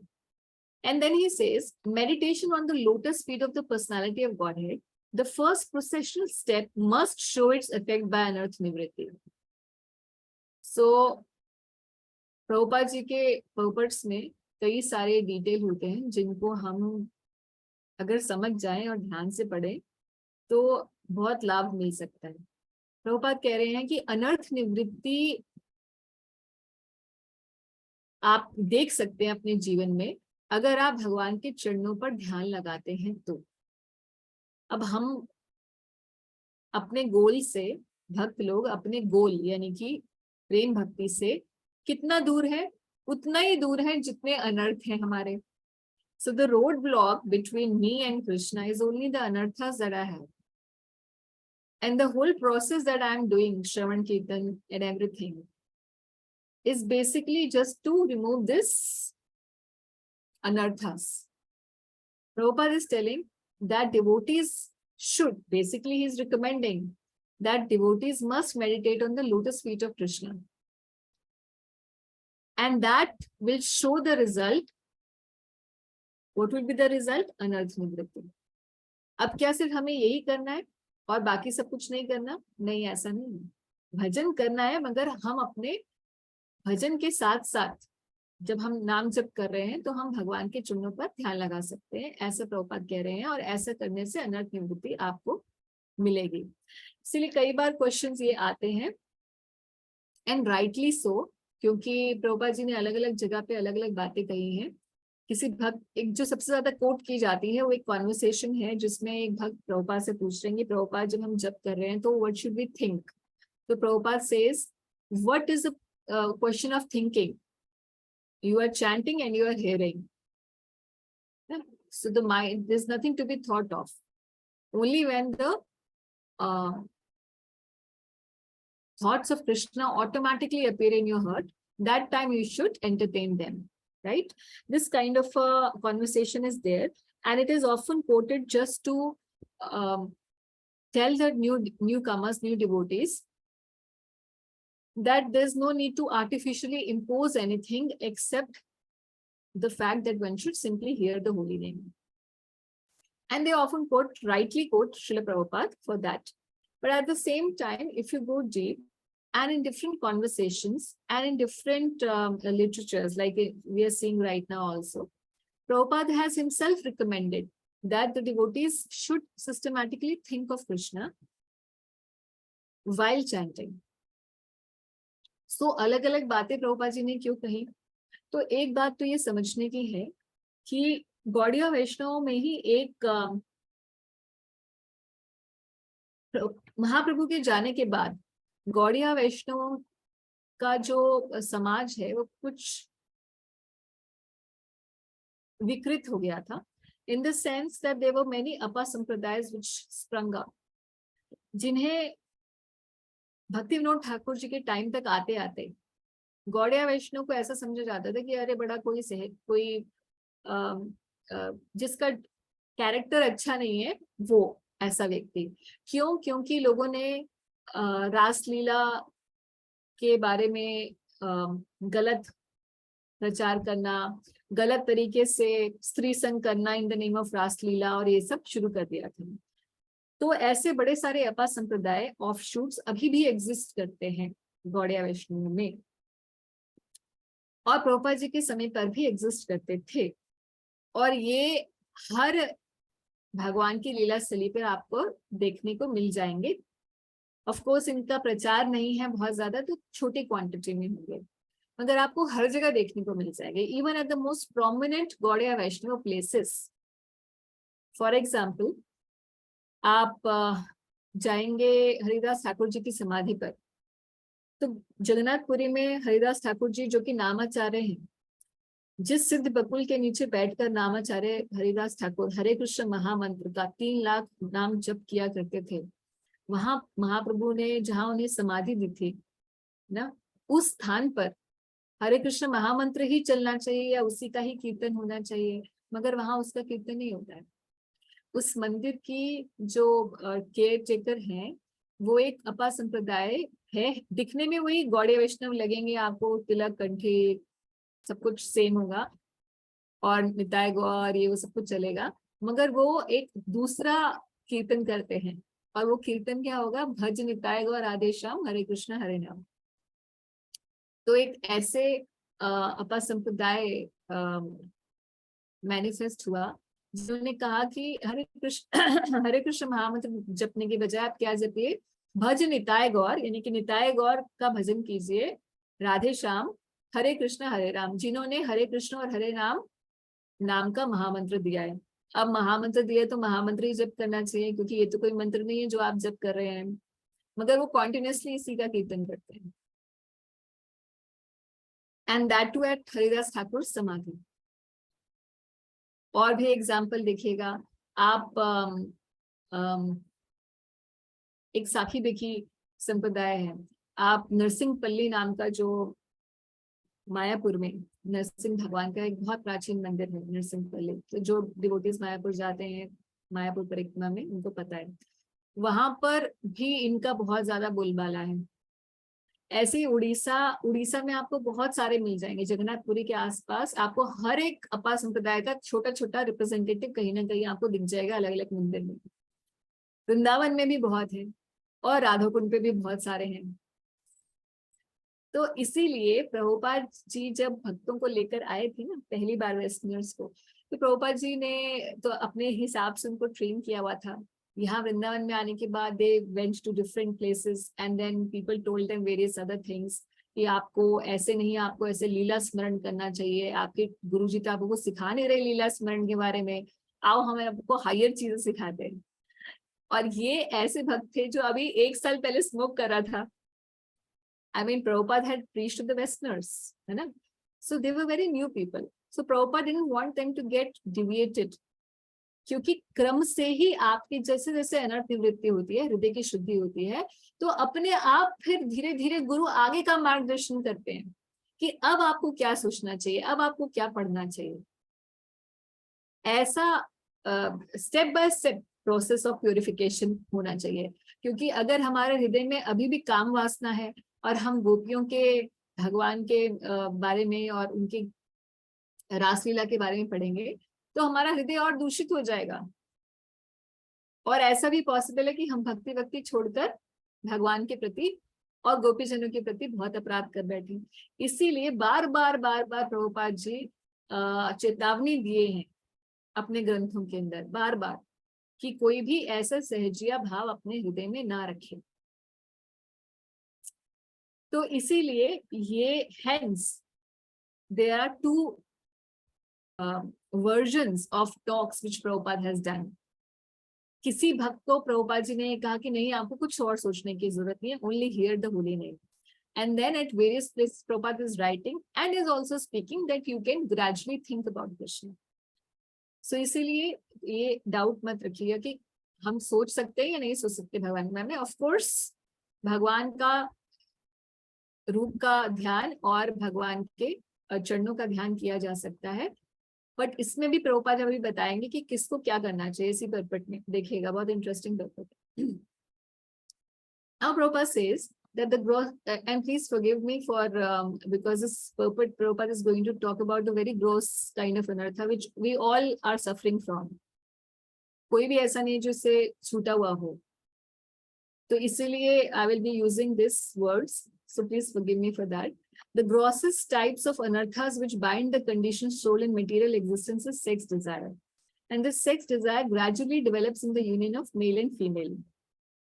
And then he says, meditation on the lotus feet of the personality of Godhead, the first processional step must show its effect by anarth nivritti. So Prabhupada ji के पर्पट्स में कई सारे detail होते हैं जिनको हम अगर समझ जाएं और ध्यान से पढ़ें तो बहुत लाभ मिल सकता है। प्रभुपाद कह रहे हैं कि अनर्थ निवृत्ति आप देख सकते हैं अपने जीवन में अगर आप भगवान के चरणों पर ध्यान लगाते हैं तो। अब हम अपने गोल से, भक्त लोग अपने गोल यानी कि प्रेम भक्ति से कितना दूर है? उतना ही दूर है जितने अनर्थ हैं हमारे। So the roadblock between me and Krishna is only the anarthas that I have. And the whole process that I am doing, Shravan Kirtan and everything, is basically just to remove this anarthas. Prabhupada is telling that devotees should, basically he is recommending that devotees must meditate on the lotus feet of Krishna. And that will show the result. What will be the result? Anarth nivritti. अब क्या सिर्फ हमें यही करना है और बाकी सब कुछ नहीं करना? नहीं, ऐसा नहीं है। भजन करना है, मगर हम अपने भजन के साथ साथ जब हम नाम जप कर रहे हैं तो हम भगवान के चरणों पर ध्यान लगा सकते हैं, ऐसा प्रभुपाद कह रहे हैं। और ऐसा करने से अनर्थ निवृत्ति आपको मिलेगी। इसलिए कई बार क्वेश्चंस ये आते हैं, एंड राइटली सो, क्योंकि प्रभुपाद जी ने अलग अलग जगह पे अलग अलग बातें कही हैं। किसी भक्त, एक जो सबसे ज्यादा कोट की जाती है वो एक कॉन्वर्सेशन है जिसमें एक भक्त प्रभुपाद से पूछ रहे हैं, प्रभुपाद जब हम जप कर रहे हैं तो व्हाट शुड वी थिंक? तो Prabhupada says, what is the question of thinking? You are chanting and you are hearing. So the mind, there's nothing to be thought of. Only when the thoughts of Krishna automatically appear in your heart, that time you should entertain them, right? This kind of a conversation is there, and it is often quoted just to tell the newcomers, new devotees, that there's no need to artificially impose anything except the fact that one should simply hear the holy name. And they often rightly quote Srila Prabhupada for that. But at the same time, if you go deep, and in different conversations and in different literatures, like we are seeing right now also, Prabhupada has himself recommended that the devotees should systematically think of Krishna while chanting. So अलग अलग बातें प्रभुपाद जी ने क्यों कही? तो एक बात तो ये समझने की है कि गौड़िया वैष्णव में ही एक महाप्रभु के जाने के बाद गौड़िया वैष्णव का जो समाज है वो कुछ विकृत हो गया था, in the sense that there were many apa sampradayas which sprung up, जिन्हें भक्ति विनोद ठाकुर जी के टाइम तक आते आते गौड़िया वैष्णव को ऐसा समझा जाता था कि अरे बड़ा कोई जिसका कैरेक्टर अच्छा नहीं है वो ऐसा व्यक्ति। क्यों? क्योंकि लोगों ने रासलीला के बारे में गलत प्रचार करना, गलत तरीके से स्त्री संग करना इन द नेम ऑफ रासलीला और ये सब शुरू कर दिया था। तो ऐसे बड़े सारे अपा संप्रदाय ऑफशूट्स अभी भी एग्जिस्ट करते हैं गौड़िया वैष्णव में, और प्रभुपाद जी के समय पर भी एग्जिस्ट करते थे, और ये हर भगवान की लीला स्थली पर आपको देखने को मिल जाएंगे। ऑफ कोर्स इनका प्रचार नहीं है बहुत ज्यादा, तो छोटी क्वांटिटी में होंगे, मगर आपको हर जगह देखने को मिल जाएंगे, even at the most prominent Gaudiya Vaishnava places. For example, आप जाएंगे हरिदास ठाकुर जी की समाधि पर, तो जगन्नाथपुरी में हरिदास ठाकुर जी जो कि नामाचार्य हैं, जिस सिद्ध बकुल के नीचे बैठकर नामाचार्य हरिदास ठाकुर हरे कृष्ण महामंत्र का 3 लाख नाम जप किया करते थे, वहां महाप्रभु ने जहां उन्हें समाधि दी थी ना, उस स्थान पर हरे कृष्ण महामंत्र ही चलना चाहिए या उसी का ही कीर्तन होना चाहिए, मगर वहां उसका कीर्तन नहीं होता है। उस मंदिर की जो केयर टेकर हैं वो एक अपा संप्रदाय है, दिखने में वही गौड़िया वैष्णव लगेंगे आपको, तिलक कंठी सब कुछ सेम होगा और निताय गौर ये वो सब कुछ चलेगा, मगर वो एक दूसरा कीर्तन करते हैं, और वो कीर्तन क्या होगा? भज निताय गौर राधे श्याम हरे कृष्ण हरे नाम। तो एक ऐसे अपा संप्रदाय मैनिफेस्ट हुआ जिन्होंने कहा कि हरे कृष्ण महामंत्र जपने के बजाय आप क्या जपिए? भज निताय गौर, यानी कि निताय गौर का भजन कीजिए, राधे श्याम हरे कृष्ण हरे राम, जिन्होंने हरे कृष्ण और हरे राम नाम का महामंत्र दिया है। अब महामंत्र दिया तो महामंत्र ही जप करना चाहिए, क्योंकि ये तो कोई मंत्र नहीं है जो आप जप कर रहे हैं, मगर वो कॉन्टिन्यूसली इसी का कीर्तन करते हैं, and that too at Haridas Thakur samadhi. और भी एग्जाम्पल देखिएगा आप, एक साखी बेखी संप्रदाय है, आप नरसिंहपल्ली नाम का जो मायापुर में नरसिंह भगवान का एक बहुत प्राचीन मंदिर है नरसिंहपल्ली, तो जो डिवोटीज मायापुर जाते हैं मायापुर परिक्रमा में उनको पता है, वहां पर भी इनका बहुत ज्यादा बोलबाला है। ऐसे ही उड़ीसा में आपको बहुत सारे मिल जाएंगे, जगन्नाथपुरी के आसपास आपको हर एक अपा संप्रदाय का छोटा छोटा रिप्रेजेंटेटिव कहीं ना कहीं आपको दिख जाएगा अलग अलग मंदिर में। वृंदावन में भी बहुत है और राधाकुंड पे भी बहुत सारे हैं। तो इसीलिए प्रभुपाद जी जब भक्तों को लेकर आए थे ना पहली बार वेस्टर्नर्स को, तो प्रभुपाद जी ने तो अपने हिसाब से उनको ट्रेन किया हुआ था। यहाँ वृंदावन में आने के बाद they went to different places and then people told them various other things कि आपको ऐसे नहीं, आपको ऐसे लीला स्मरण करना चाहिए, आपके गुरुजी तो आपको सिखा नहीं रहे लीला स्मरण के बारे में, आओ हम आपको हायर चीजें सिखाते हैं। और ये ऐसे भक्त थे जो अभी 1 साल पहले स्मोक कर रहा था। I mean, Prabhupada had preached to the Westerners, है ना? So they were very new people. So Prabhupada didn't want them to get deviated, क्योंकि क्रम से ही आपकी जैसे जैसे अनर्थ निवृत्ति होती है, हृदय की शुद्धि होती है, तो अपने आप फिर धीरे धीरे गुरु आगे का मार्गदर्शन करते हैं कि अब आपको क्या सोचना चाहिए, अब आपको क्या पढ़ना चाहिए। ऐसा step by step process of purification होना चाहिए, क्योंकि अगर हमारे हृदय में अभी भी काम वासना है और हम गोपियों के भगवान के बारे में और उनके रासलीला के बारे में पढ़ेंगे तो हमारा हृदय और दूषित हो जाएगा, और ऐसा भी पॉसिबल है कि हम भक्ति छोड़कर भगवान के प्रति और गोपीजनों के प्रति बहुत अपराध कर बैठी। इसीलिए बार बार प्रभुपाद जी चेतावनी दिए हैं अपने ग्रंथों के अंदर, बार बार, कि कोई भी ऐसा सहजिया भाव अपने हृदय में ना रखे। तो इसीलिए ये hence there are two versions of talks which Prabhupada has done. किसी भक्त को प्रभुपाद जी ने कहा कि नहीं, आपको कुछ और सोचने की जरूरत नहीं है, only hear the holy name. And then at various places Prabhupada is writing and is also speaking that you can gradually think about Krishna. So इसीलिए ये डाउट मत रखिएगा कि हम सोच सकते हैं या नहीं सोच सकते भगवान के बारे में। ऑफ कोर्स भगवान का रूप का ध्यान और भगवान के चरणों का ध्यान किया जा सकता है, बट इसमें भी प्रभुपाद अभी बताएंगे कि किसको क्या करना चाहिए इसी पर्पट में, देखिएगा बहुत इंटरेस्टिंग पर्पट है। Now Prabhupada says that the gross, and please forgive me for because this purport Prabhupada is going to talk about the very gross kind of anartha which we all are suffering from. कोई भी ऐसा नहीं जो इससे छूटा हुआ हो, तो इसीलिए I will be using these words, so please forgive me for that. The grossest types of anarthas which bind the conditioned soul in material existence is sex desire. And this sex desire gradually develops in the union of male and female.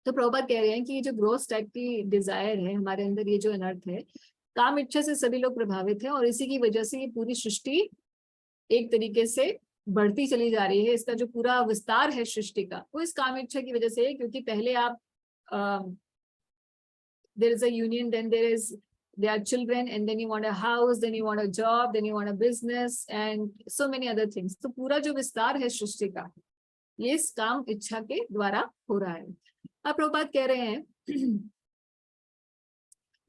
तो प्रभुपाद कह रहे हैं कि ये जो gross type की Dzire है हमारे अंदर, ये जो अनर्थ है, काम इच्छा से सभी लोग प्रभावित हैं और इसी की वजह से ये पूरी सृष्टि एक तरीके से बढ़ती चली जा रही है। इसका जो पूरा विस्तार है सृष्टि का, वो इस काम इच्छा की वजह से है, क्योंकि पहले आप there is a union, then there are children, and then you want a house, then you want a job, then you want a business, and so many other things. तो पूरा जो विस्तार है सृष्टि का, ये इस काम इच्छा के द्वारा हो रहा है। अब प्रभुपाद कह रहे हैं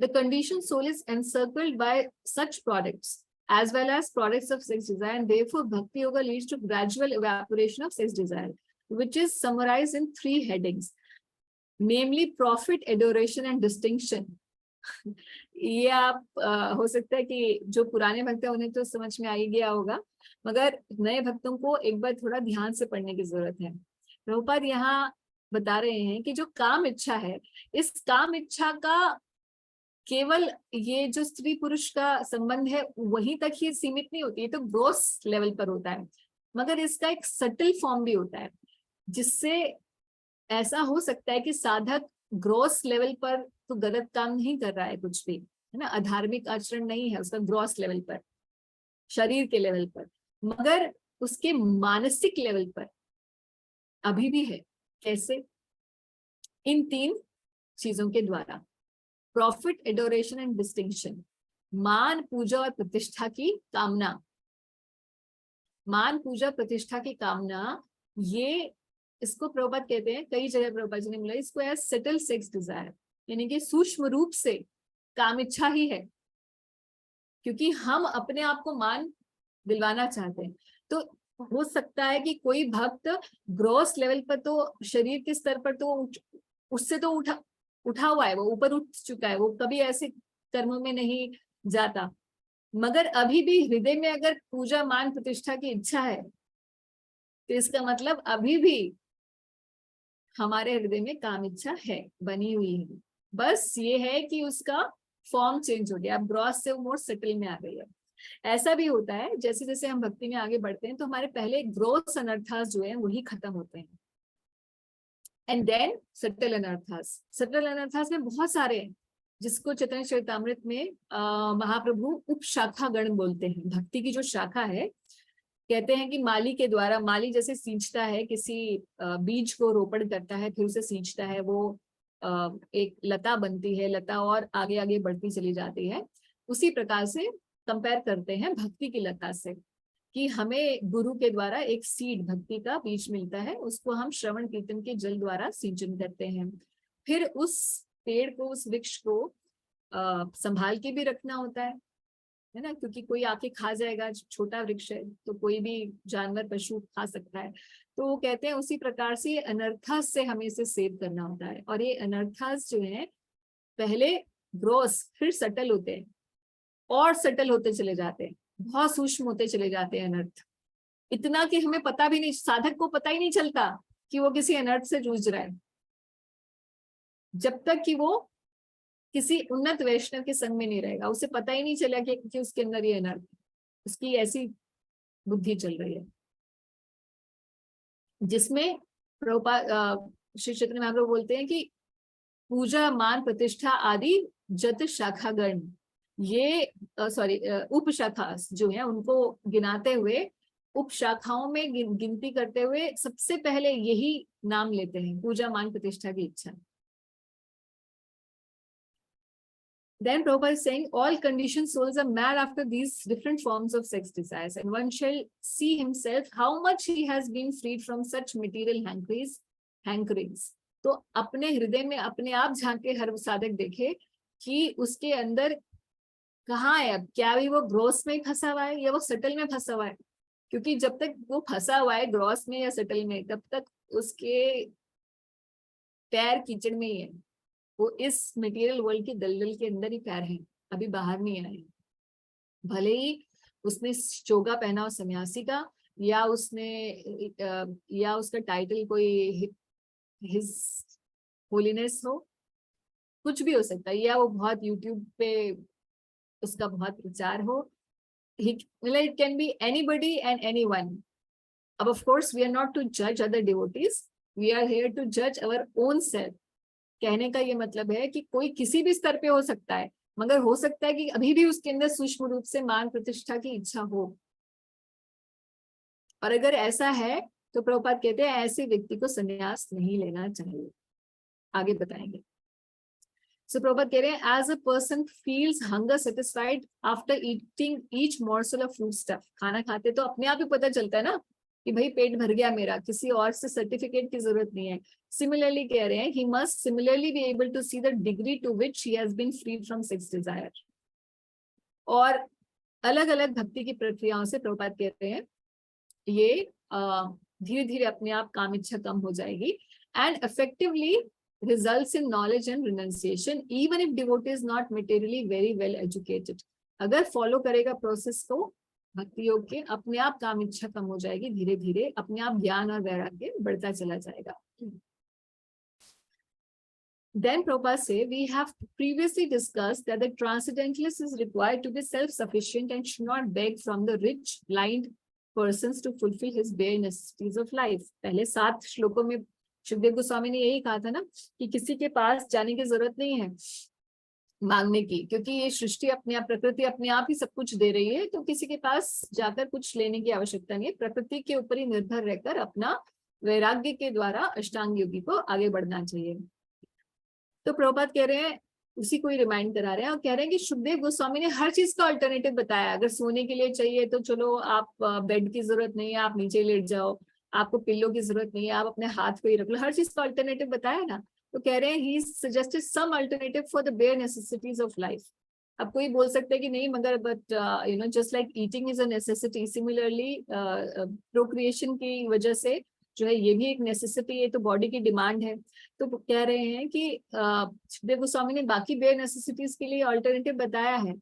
the conditioned soul is encircled by such products as well as products of sex desire, and therefore bhakti yoga leads to gradual evaporation of sex desire, which is summarized in 3 headings, namely profit, adoration and distinction. ये आप हो सकता है कि जो पुराने भक्त हैं उन्हें तो समझ में आ ही गया होगा, मगर नए भक्तों को एक बार थोड़ा ध्यान से पढ़ने की जरूरत है। प्रभुपाद यहाँ बता रहे हैं कि जो काम इच्छा है, इस काम इच्छा का केवल ये जो स्त्री पुरुष का संबंध है वहीं तक ही सीमित नहीं होती है, तो ग्रोस लेवल पर होता है, मगर इसका एक सटल फॉर्म भी होता है, जिससे ऐसा हो सकता है कि साधक ग्रोस लेवल पर तो गलत काम नहीं कर रहा है कुछ भी, है ना, अधार्मिक आचरण नहीं है उसका ग्रोस लेवल पर, शरीर के लेवल पर, मगर उसके मानसिक लेवल पर अभी भी है। कैसे? इन 3 चीजों के द्वारा, प्रॉफिट, एडोरेशन एंड डिस्टिंक्शन, मान, पूजा और प्रतिष्ठा की कामना। मान, पूजा, प्रतिष्ठा की कामना, ये इसको प्रभुपाद कहते हैं, कई जगह प्रभुपाद जी ने बोला इसको एज सटल सेक्स डिजायर, यानी कि सूक्ष्म रूप से काम इच्छा ही है, क्योंकि हम अपने आप को मान दिलवाना चाहते हैं। तो हो सकता है कि कोई भक्त ग्रॉस लेवल पर तो शरीर के स्तर पर तो उससे तो उठा हुआ है, वो ऊपर उठ चुका है, वो कभी ऐसे कर्मों में नहीं जाता, मगर अभी भी हृदय में अगर पूजा, मान, प्रतिष्ठा की इच्छा है, तो इसका मतलब अभी भी हमारे हृदय में काम इच्छा है, बनी हुई है, बस ये है कि उसका फॉर्म चेंज हो गया, अब ग्रॉस से मोर सेटल में आ गई है। ऐसा भी होता है जैसे जैसे हम भक्ति में आगे बढ़ते हैं तो हमारे पहले ग्रोस अनर्थास जो है वही खत्म होते हैं, एंड देन सटल अनर्थास। सटल अनर्थास में बहुत सारे हैं, जिसको चैतन्य चरितामृत में महाप्रभु उपशाखा गण बोलते हैं। भक्ति की जो शाखा है, कहते हैं कि माली के द्वारा, माली जैसे सींचता है, किसी बीज को रोपण करता है, फिर उसे सींचता है, वो एक लता बनती है, लता और आगे आगे बढ़ती चली जाती है। उसी प्रकार से कंपेयर करते हैं भक्ति की लता से, कि हमें गुरु के द्वारा एक सीड, भक्ति का बीज मिलता है, उसको हम श्रवण कीर्तन के जल द्वारा सिंचन करते हैं, फिर उस पेड़ को, उस वृक्ष को संभाल के भी रखना होता है ना, क्योंकि कोई आके खा जाएगा, छोटा वृक्ष है तो कोई भी जानवर, पशु खा सकता है। तो वो कहते हैं उसी प्रकार से अनर्थास से हमें इसे सेव करना होता है, और ये अनर्थास जो है पहले ग्रोस, फिर सटल होते हैं, और सटल होते चले जाते हैं, बहुत सूक्ष्म होते चले जाते हैं अनर्थ, इतना कि हमें पता भी नहीं, साधक को पता ही नहीं चलता कि वो किसी अनर्थ से जूझ रहा है, जब तक कि वो किसी उन्नत वैष्णव के संग में नहीं रहेगा, उसे पता ही नहीं चला कि उसके अंदर ये एनर्जी, उसकी ऐसी बुद्धि चल रही है, जिसमें प्रभुपाद श्री चैतन्य महाप्रभु बोलते हैं कि पूजा मान प्रतिष्ठा आदि जत शाखागण, ये उपशाखा जो है उनको गिनाते हुए, उपशाखाओं में गिनती करते हुए सबसे पहले यही नाम लेते हैं, पूजा मान प्रतिष्ठा की इच्छा। Then Prabhupada is saying all conditioned souls are mad after these different forms of sex desires, and one shall see himself how much he has been freed from such material hankerings. तो अपने हृदय में अपने आप झांके हर साधक देखे कि उसके अंदर कहाँ है, अब क्या भी वो ग्रॉस में फंसा हुआ है या वो सटल में फंसा हुआ है, क्योंकि जब तक वो फंसा हुआ है ग्रॉस में या सटल में, तब तक उसके पैर कीचड़ में ही है, वो इस मटेरियल वर्ल्ड के दलदल के अंदर ही पैर हैं, अभी बाहर नहीं आए। भले ही उसने चोगा पहना हो सन्यासी का, या उसका टाइटल कोई हिज होलीनेस हो, कुछ भी हो सकता है, या वो बहुत यूट्यूब पे उसका बहुत प्रचार हो, it can be anybody and anyone. अब of course we are not to जज other devotees, we are here to जज अवर ओन सेल्फ। कहने का ये मतलब है कि कोई किसी भी स्तर पे हो सकता है, मगर हो सकता है कि अभी भी उसके अंदर सूक्ष्म रूप से मान प्रतिष्ठा की इच्छा हो, और अगर ऐसा है तो प्रभुपाद कहते हैं ऐसे व्यक्ति को संन्यास नहीं लेना चाहिए। आगे बताएंगे। सो प्रभुपाद कह रहे हैं as a person feels hunger satisfied after eating each morsel of foodstuff, खाना खाते तो अपने आप ही पता चलता है ना कि भाई पेट भर गया मेरा, किसी और से सर्टिफिकेट की जरूरत नहीं है। सिमिलरली कह रहे हैं he must similarly be able to see the degree to which he has been freed from sex desire. और अलग अलग भक्ति की प्रक्रियाओं से प्रभुपाद कहते हैं ये धीरे धीरे अपने आप काम इच्छा कम हो जाएगी, and effectively results in knowledge and renunciation even if devotee is not materially very well educated। अगर फॉलो करेगा प्रोसेस को भक्ति योग के, अपने आप काम इच्छा कम हो जाएगी, धीरे धीरे अपने आप ज्ञान और वैराग्य बढ़ता चला जाएगा। Then Prabhupada say we have previously discussed that the transcendentalist is required to be self-sufficient and should not beg from the rich blind persons to fulfill his bare necessities of life। पहले 7 श्लोकों में सुखदेव गोस्वामी ने यही कहा था ना कि किसी के पास जाने की जरूरत नहीं है मांगने की, क्योंकि ये सृष्टि अपने आप, प्रकृति अपने आप ही सब कुछ दे रही है, तो किसी के पास जाकर कुछ लेने की आवश्यकता नहीं है। प्रकृति के ऊपर ही निर्भर रहकर अपना वैराग्य के द्वारा अष्टांग योगी को आगे बढ़ना चाहिए। तो प्रभुपाद कह रहे हैं, उसी को ही रिमाइंड करा रहे हैं और कह रहे हैं कि सुखदेव गोस्वामी ने हर चीज का अल्टरनेटिव बताया। अगर सोने के लिए चाहिए तो चलो आप बेड की जरूरत नहीं है, आप नीचे लेट जाओ, आपको पिल्लो की जरूरत नहीं है, आप अपने हाथ को ही रख लो, हर चीज का अल्टरनेटिव बताया ना। तो कह रहे हैं he suggested some alternative for the bare necessities of life. अब कोई बोल सकता है कि नहीं मगर but you know just like eating is a necessity, similarly procreation की वजह से जो है ये भी एक नेसेसिटी है, तो बॉडी की डिमांड है। तो कह रहे हैं कि सुखदेव गोस्वामी ने बाकी बेयर नेसेसिटीज के लिए अल्टरनेटिव बताया है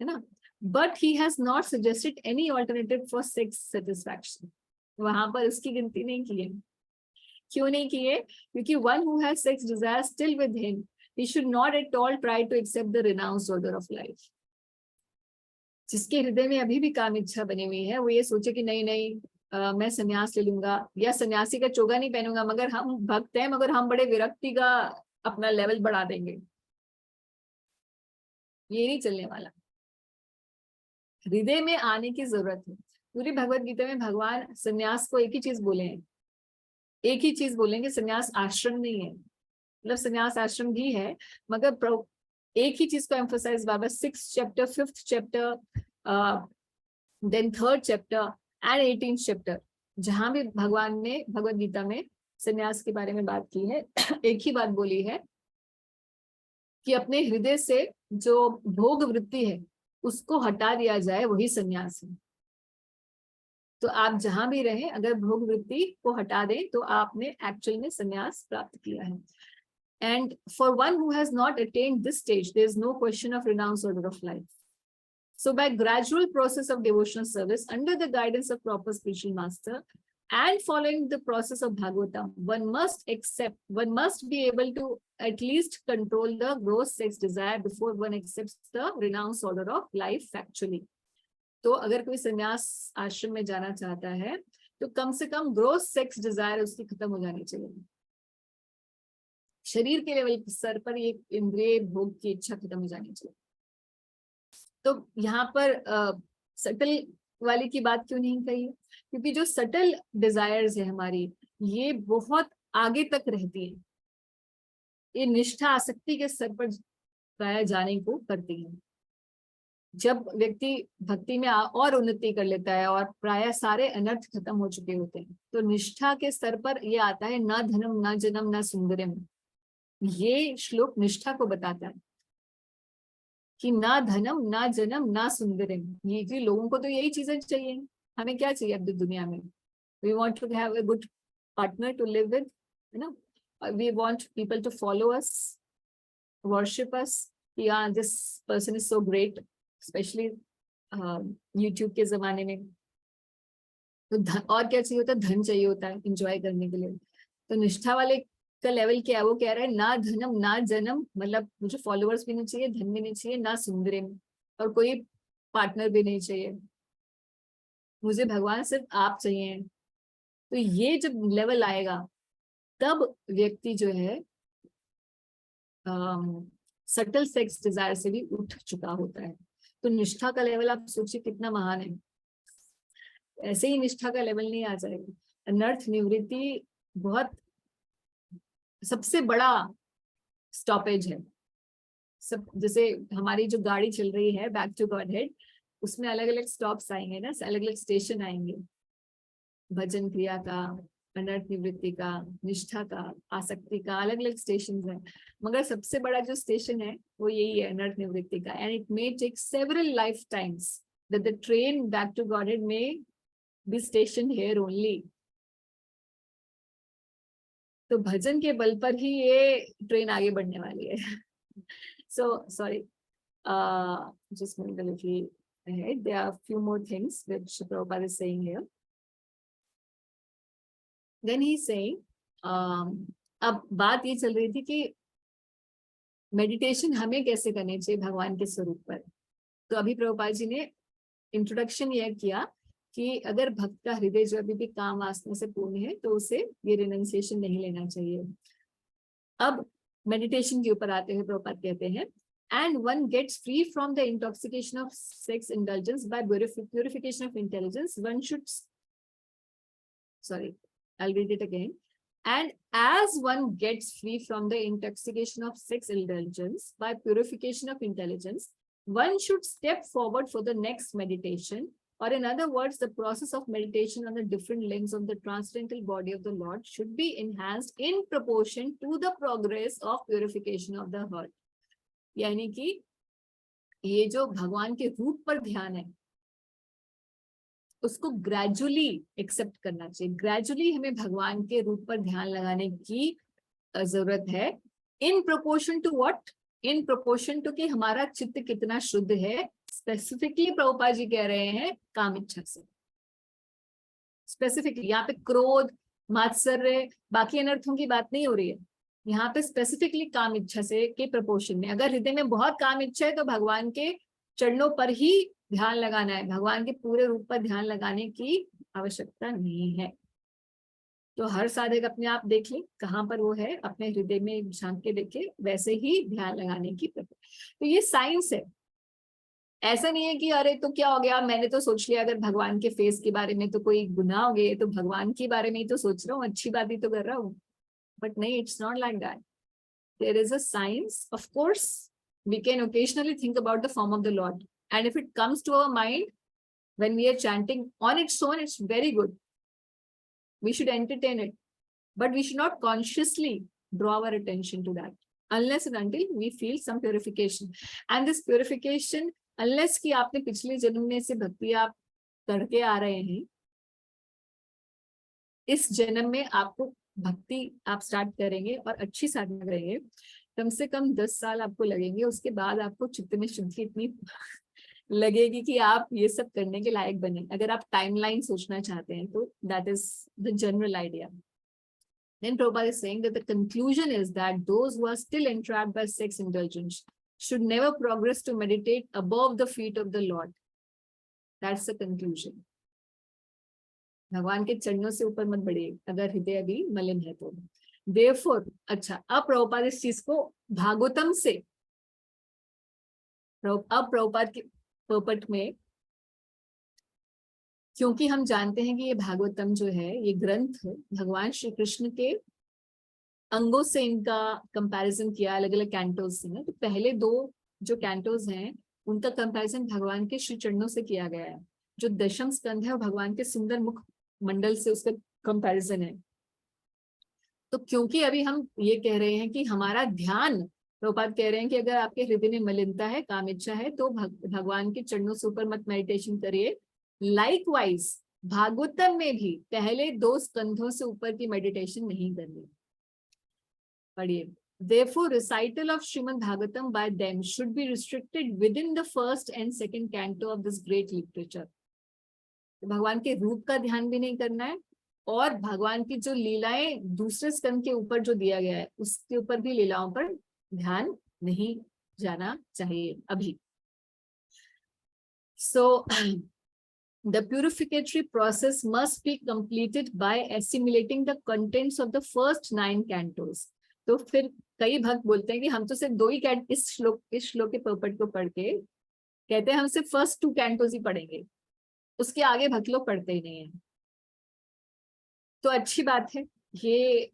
ना, but he has not suggested any alternative for sex satisfaction. वहां पर उसकी गिनती नहीं की है। क्यों नहीं की है? क्योंकि one who has sex Dzire still with him, he should not at all try to accept the renounced order of life। जिसके हृदय में अभी भी काम इच्छा बनी हुई है, वो ये सोचे कि नहीं नहीं मैं संन्यास ले लूंगा या सन्यासी का चोगा नहीं पहनूंगा, मगर हम भक्त हैं, मगर हम बड़े विरक्ति का अपना लेवल बढ़ा देंगे, ये नहीं चलने वाला। हृदय में आने की जरूरत है। पूरी भगवत गीता में भगवान सन्यास को एक ही चीज बोले हैं, एक ही चीज बोलेंगे, सन्यास आश्रम नहीं है। मतलब सन्यास आश्रम भी है, मगर एक ही चीज को एम्फोसाइज बार बार 6th chapter 5th chapter then 3rd chapter and 18th chapter, जहां भी भगवान ने भगवत गीता में सन्यास के बारे में बात की है, एक ही बात बोली है कि अपने हृदय से जो भोग वृत्ति है उसको हटा दिया जाए, वही सन्यास है। तो आप जहां भी रहें, अगर भोग वृत्ति को हटा दें तो आपने एक्चुअल में सन्यास प्राप्त किया है। And for one who has not attained this stage, there is no question of renounced order of life. So by gradual process of devotional service under the guidance of proper spiritual master And following the process of Bhagavatam, one must be able to at least control the gross sex desire before one accepts the renounced order of life factually. तो अगर कोई संन्यास आश्रम में जाना चाहता है तो कम से कम ग्रोस सेक्स डिजायर उसकी खत्म हो जानी चाहिए। शरीर के लेवल स्तर पर ये इंद्रिय भोग की इच्छा खत्म हो जानी चाहिए। तो यहाँ पर सटल वाली की बात क्यों नहीं कही है? क्योंकि जो सटल डिजायर्स है हमारी, ये बहुत आगे तक रहती है, ये निष्ठा आसक्ति के स्तर पर प्राय जाने को करती है। जब व्यक्ति भक्ति में और उन्नति कर लेता है और प्राय सारे अनर्थ खत्म हो चुके होते हैं, तो निष्ठा के स्तर पर ये आता है, ना धनम ना जनम ना सुंदरम। ये श्लोक निष्ठा को बताता है कि ना धनम ना जनम ना सुंदरम। ये लोगों को तो यही चीजें चाहिए। हमें क्या चाहिए अब दुनिया में? We want to have a good partner to live with, you know, we want people to follow us, worship us, या this person is so great, especially YouTube के जमाने में। तो और क्या चाहिए होता है? धन चाहिए होता है एंजॉय करने के लिए। तो निष्ठा वाले का लेवल क्या है? वो कह रहा है ना धनम ना जनम, मतलब मुझे फॉलोअर्स भी नहीं चाहिए, धन भी नहीं चाहिए, ना सुंदरम, और कोई पार्टनर भी नहीं चाहिए, मुझे भगवान सिर्फ आप चाहिए। तो ये जब लेवल आएगा तब व्यक्ति जो है सटल सेक्स डिजायर से भी उठ चुका होता है। तो निष्ठा का लेवल आप सोचिए कितना महान है। ऐसे ही निष्ठा का लेवल नहीं आ जाएगा। अनर्थ निवृत्ति बहुत सबसे बड़ा स्टॉपेज है। सब जैसे हमारी जो गाड़ी चल रही है बैक टू गॉड हेड, उसमें अलग अलग स्टॉप्स आएंगे ना, अलग अलग स्टेशन आएंगे, भजन क्रिया का, अनर्थ निवृत्ति का, निष्ठा का, आसक्ति का, अलग अलग स्टेशन है। मगर सबसे बड़ा जो स्टेशन है वो यही है, अनर्थ निवृत्ति का। And it may take several lifetimes that the train back to Godhead may be station here only. तो भजन के बल पर ही ये ट्रेन आगे बढ़ने वाली है। So sorry, just moving a little ahead. There are a few more things which Prabhupada is saying here. Then he's saying, अब बात ये चल रही थी कि मेडिटेशन हमें कैसे करनी चाहिए भगवान के स्वरूप पर। तो अभी प्रभुपाद जी ने इंट्रोडक्शन यह किया कि अगर भक्त का हृदय जो अभी भी काम वासना से पूर्ण है तो उसे ये रिनंसिएशन नहीं लेना चाहिए। अब मेडिटेशन के ऊपर आते हुए प्रभुपाद कहते हैं, and one gets free from the intoxication of sex indulgence by purification of intelligence. One should, sorry, I'll read it again. And as one gets free from the intoxication of sex indulgence by purification of intelligence, one should step forward for the next meditation, or in other words, the process of meditation on the different limbs of the transcendental body of the Lord should be enhanced in proportion to the progress of purification of the heart. यानी कि ये जो भगवान के रूप पर ध्यान है उसको ग्रेजुअली एक्सेप्ट करना चाहिए। ग्रेजुअली हमें भगवान के रूप पर ध्यान लगाने की जरूरत है। In proportion to what? In proportion to कि हमारा चित्त कितना शुद्ध है। स्पेसिफिकली प्रभुपाद जी कह रहे हैं काम इच्छा से। स्पेसिफिकली यहाँ पे क्रोध, मात्सर्य, बाकी अनर्थों की बात नहीं हो रही है। यहाँ पे स्पेसिफिकली काम इच्छा से के प्रपोर्शन में। अगर हृदय में बहुत काम इच्छा है तो भगवान के चरणों पर ही ध्यान लगाना है, भगवान के पूरे रूप पर ध्यान लगाने की आवश्यकता नहीं है। तो हर साधक अपने आप देख ले कहाँ पर वो है, अपने हृदय में झांक के देखे, वैसे ही ध्यान लगाने की प्रक्रिया। तो ये साइंस है। ऐसा नहीं है कि अरे तो क्या हो गया, मैंने तो सोच लिया अगर भगवान के फेस के बारे में तो कोई गुनाह हो गए, तो भगवान के बारे में ही तो सोच रहा हूँ, अच्छी बात ही तो कर रहा हूँ। But no, it's not like that. There is a science. Of course, we can occasionally think about the form of the Lord. And if it comes to our mind, when we are chanting on its own, it's very good. We should entertain it. But we should not consciously draw our attention to that. Unless and until we feel some purification. And this purification, unless कि आपने पिछले जन्म में से भक्ति आप करके आ रहे हैं, इस जन्म में आपको भक्ति आप स्टार्ट करेंगे और अच्छी साधना करेंगे, कम से कम 10 साल आपको लगेंगे। उसके बाद आपको चित्त में शुद्धि इतनी लगेगी कि आप ये सब करने के लायक बने, अगर आप टाइमलाइन सोचना चाहते हैं तो that is the general idea. Then Prabhupada is saying that the conclusion is that those who are still entrapped by sex indulgence should never progress to meditate above the feet of the Lord. That's the conclusion. भगवान के चरणों से ऊपर मत बढ़िए अगर हृदय अभी मलिन है तो. Therefore, अच्छा, अब प्रभुपाद इस चीज को भागवतम से, अब प्रभुपाद के पर्पट में, क्योंकि हम जानते हैं कि ये भागवतम जो है ये ग्रंथ भगवान श्री कृष्ण के अंगों से इनका कंपैरिजन किया अलग अलग कैंटोज से ना. तो पहले दो जो कैंटोज हैं उनका कंपैरिजन भगवान के श्री चरणों से किया गया है. जो दशम स्कंध है वो भगवान के सुंदर मुख मंडल से उसका कंपैरिजन है. तो क्योंकि अभी हम ये कह रहे हैं कि हमारा ध्यान, प्रभुपाद कह रहे हैं कि अगर आपके हृदय में मलिनता है, काम इच्छा है, तो भगवान के चरणों से ऊपर मत मेडिटेशन करिए. लाइकवाइज भागवतम में भी पहले दो स्कंधों से ऊपर की मेडिटेशन नहीं करनी. पढ़िए. Therefore, recital of Srimad Bhagavatam by them should be restricted within the first and second canto of this great literature. भगवान के रूप का ध्यान भी नहीं करना है और भगवान की जो लीलाएं दूसरे स्कंद के ऊपर जो दिया गया है उसके ऊपर भी लीलाओं पर ध्यान नहीं जाना चाहिए अभी. So the purificatory process must be completed by assimilating the contents of the first 9 cantos. तो फिर कई भक्त बोलते हैं कि हम तो सिर्फ दो ही इस श्लोक के पर्पट को पढ़ के कहते हैं हम सिर्फ फर्स्ट 2 कैंटोज ही पढ़ेंगे, उसके आगे भक्त लोग पढ़ते ही नहीं है. तो अच्छी बात है, ये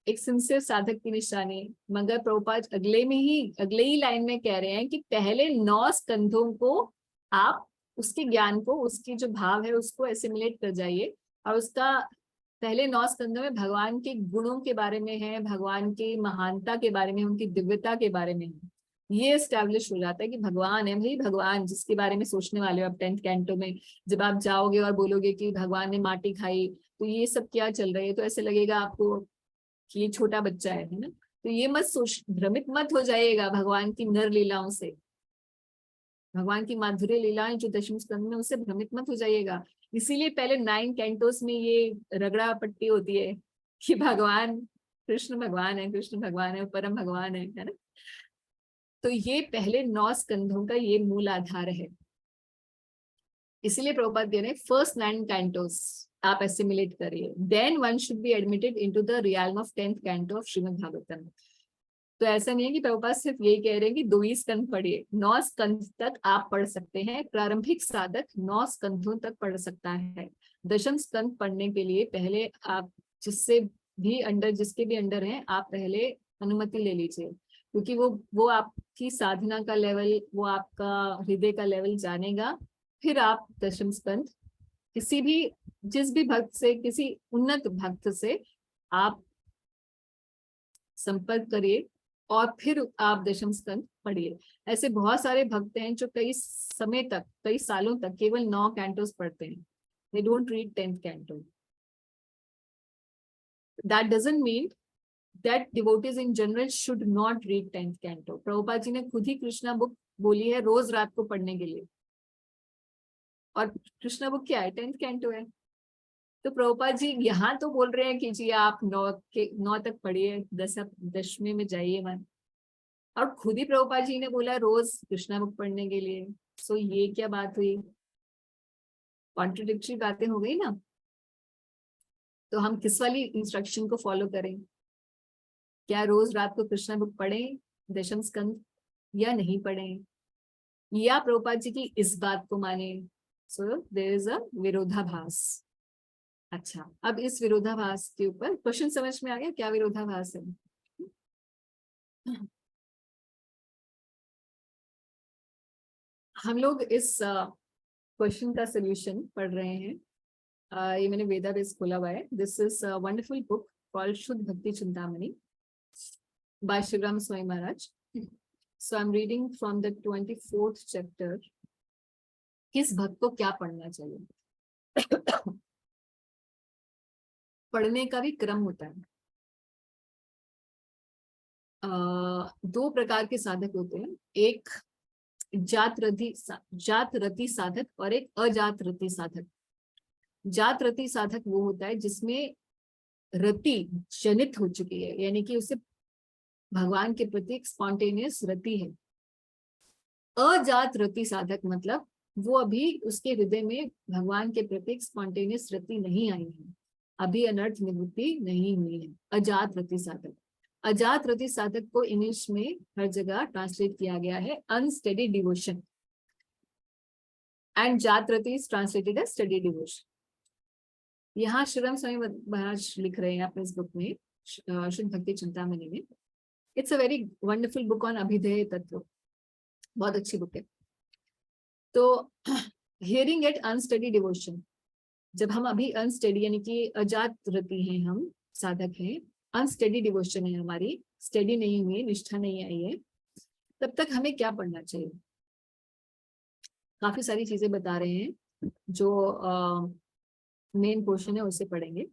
एक सिंसियर साधक की निशानी. मगर प्रभुपाद अगले ही लाइन में कह रहे हैं कि पहले 9 स्कंधों को आप उसके ज्ञान को, उसकी जो भाव है उसको एसिमुलेट कर जाइए. और उसका पहले 9 स्कंधों में भगवान के गुणों के बारे में है, भगवान की महानता के बारे में, उनकी दिव्यता के बारे में है. ये एस्टैब्लिश हो जाता है कि भगवान है भाई, भगवान जिसके बारे में सोचने वाले हो आप 10th कैंटो में. जब आप जाओगे और बोलोगे कि भगवान ने माटी खाई, तो ये सब क्या चल रहा है, तो ऐसे लगेगा आपको कि ये छोटा बच्चा है ना. तो ये मत सोच, भ्रमित मत हो जाइएगा भगवान की नर लीलाओं से, भगवान की माधुर्य लीलाएं जो दशम स्कंद में, उससे भ्रमित मत हो जाइएगा. इसीलिए पहले 9 कैंटोस में ये रगड़ा पट्टी होती है कि भगवान कृष्ण भगवान है, कृष्ण भगवान है, परम भगवान है ना. तो ये पहले 9 स्कंधों का ये मूल आधार है. इसीलिए प्रभुपाद दे रहे हैं फर्स्ट 9 कैंटोस आप एसिमुलेट करिए, then one should be admitted into the realm of 10th canto of Shrimad Bhagavatam. तो ऐसा नहीं है कि प्रभुपाद सिर्फ यही कह रहे हैं कि 2 ही स्कंध पढ़िए, 9 स्कंध तक आप पढ़ सकते हैं. प्रारंभिक साधक 9 स्कंधों तक पढ़ सकता है. दशम स्कंध पढ़ने के लिए पहले आप जिसके भी अंडर हैं आप पहले अनुमति ले लीजिए, क्योंकि वो आपकी साधना का लेवल, वो आपका हृदय का लेवल जानेगा. फिर आप दशम स्कंध जिस भी भक्त से, किसी उन्नत भक्त से आप संपर्क करिए और फिर आप दशम स्कंध पढ़िए. ऐसे बहुत सारे भक्त हैं जो कई समय तक, कई सालों तक केवल 9 कैंटोस पढ़ते हैं. They don't read 10th canto. That doesn't mean that devotees in general should not read 10th canto. Prabhupada ji ने खुद ही कृष्णा बुक बोली है रोज रात को पढ़ने के लिए, और कृष्णा बुक क्या है? 10th कैंटो है. तो प्रभुपाद जी यहाँ तो बोल रहे हैं कि जी आप 9 तक पढ़िए, 10वें में जाइए मन, और खुद ही प्रभुपाद जी ने बोला रोज कृष्णा बुक पढ़ने के लिए. सो ये क्या बात हुई? कॉन्ट्रडिक्टरी बातें हो गई ना. तो हम किस वाली इंस्ट्रक्शन को फॉलो करें? क्या रोज रात को कृष्णा बुक पढ़ें दशम स्कंद, या नहीं पढ़ें, या प्रभुपाद जी की इस बात को माने? सो देयर इज अ विरोधाभास. अच्छा, अब इस विरोधाभास के ऊपर क्वेश्चन समझ में आ गया क्या विरोधाभास है? हम लोग इस क्वेश्चन का सोल्यूशन पढ़ रहे हैं. ये मैंने वेदाबेस खोला हुआ है. This is wonderful book called Shuddha Bhakti Chintamani by Shivaram Swami Maharaj. So I am reading from the 24th chapter. किस भक्त को क्या पढ़ना चाहिए? पढ़ने का भी क्रम होता है. 2 प्रकार के साधक होते हैं. एक जात रति साधक और एक अजात रति साधक। जात रति साधक वो होता है जिसमें रति जनित हो चुकी है, यानी कि उसे भगवान के प्रति एक स्पॉन्टेनियस रति है। अजात रति साधक मतलब वो अभी उसके हृदय में भगवान के प्रति एक स्पॉन्टेनियस रति नहीं आई है, अभी अनर्थ निवृत्ति नहीं हुई है। अजात रति साधक। अजात रति साधक को इंग्लिश में हर जगह ट्रांसलेट किया गया है अनस्टेडी डिवोशन, एंड जात रति is translated as steady devotion. यहाँ श्रीराम स्वामी महाराज लिख रहे हैं अपने इस बुक में, शुद्ध भक्ति चिंतामणि में। It's a very wonderful book on अभिधेय तत्व, बहुत अच्छी बुक है। तो हियरिंग एट अनस्टडी डिवोशन, जब हम अभी अनस्टडी यानी कि अजात रति हैं, हम साधक हैं, अनस्टडी डिवोशन है हमारी, स्टडी नहीं हुई, निष्ठा नहीं आई है, तब तक हमें क्या पढ़ना चाहिए? काफी सारी चीजें बता रहे हैं, जो मेन पोर्शन है उसे पढ़ेंगे।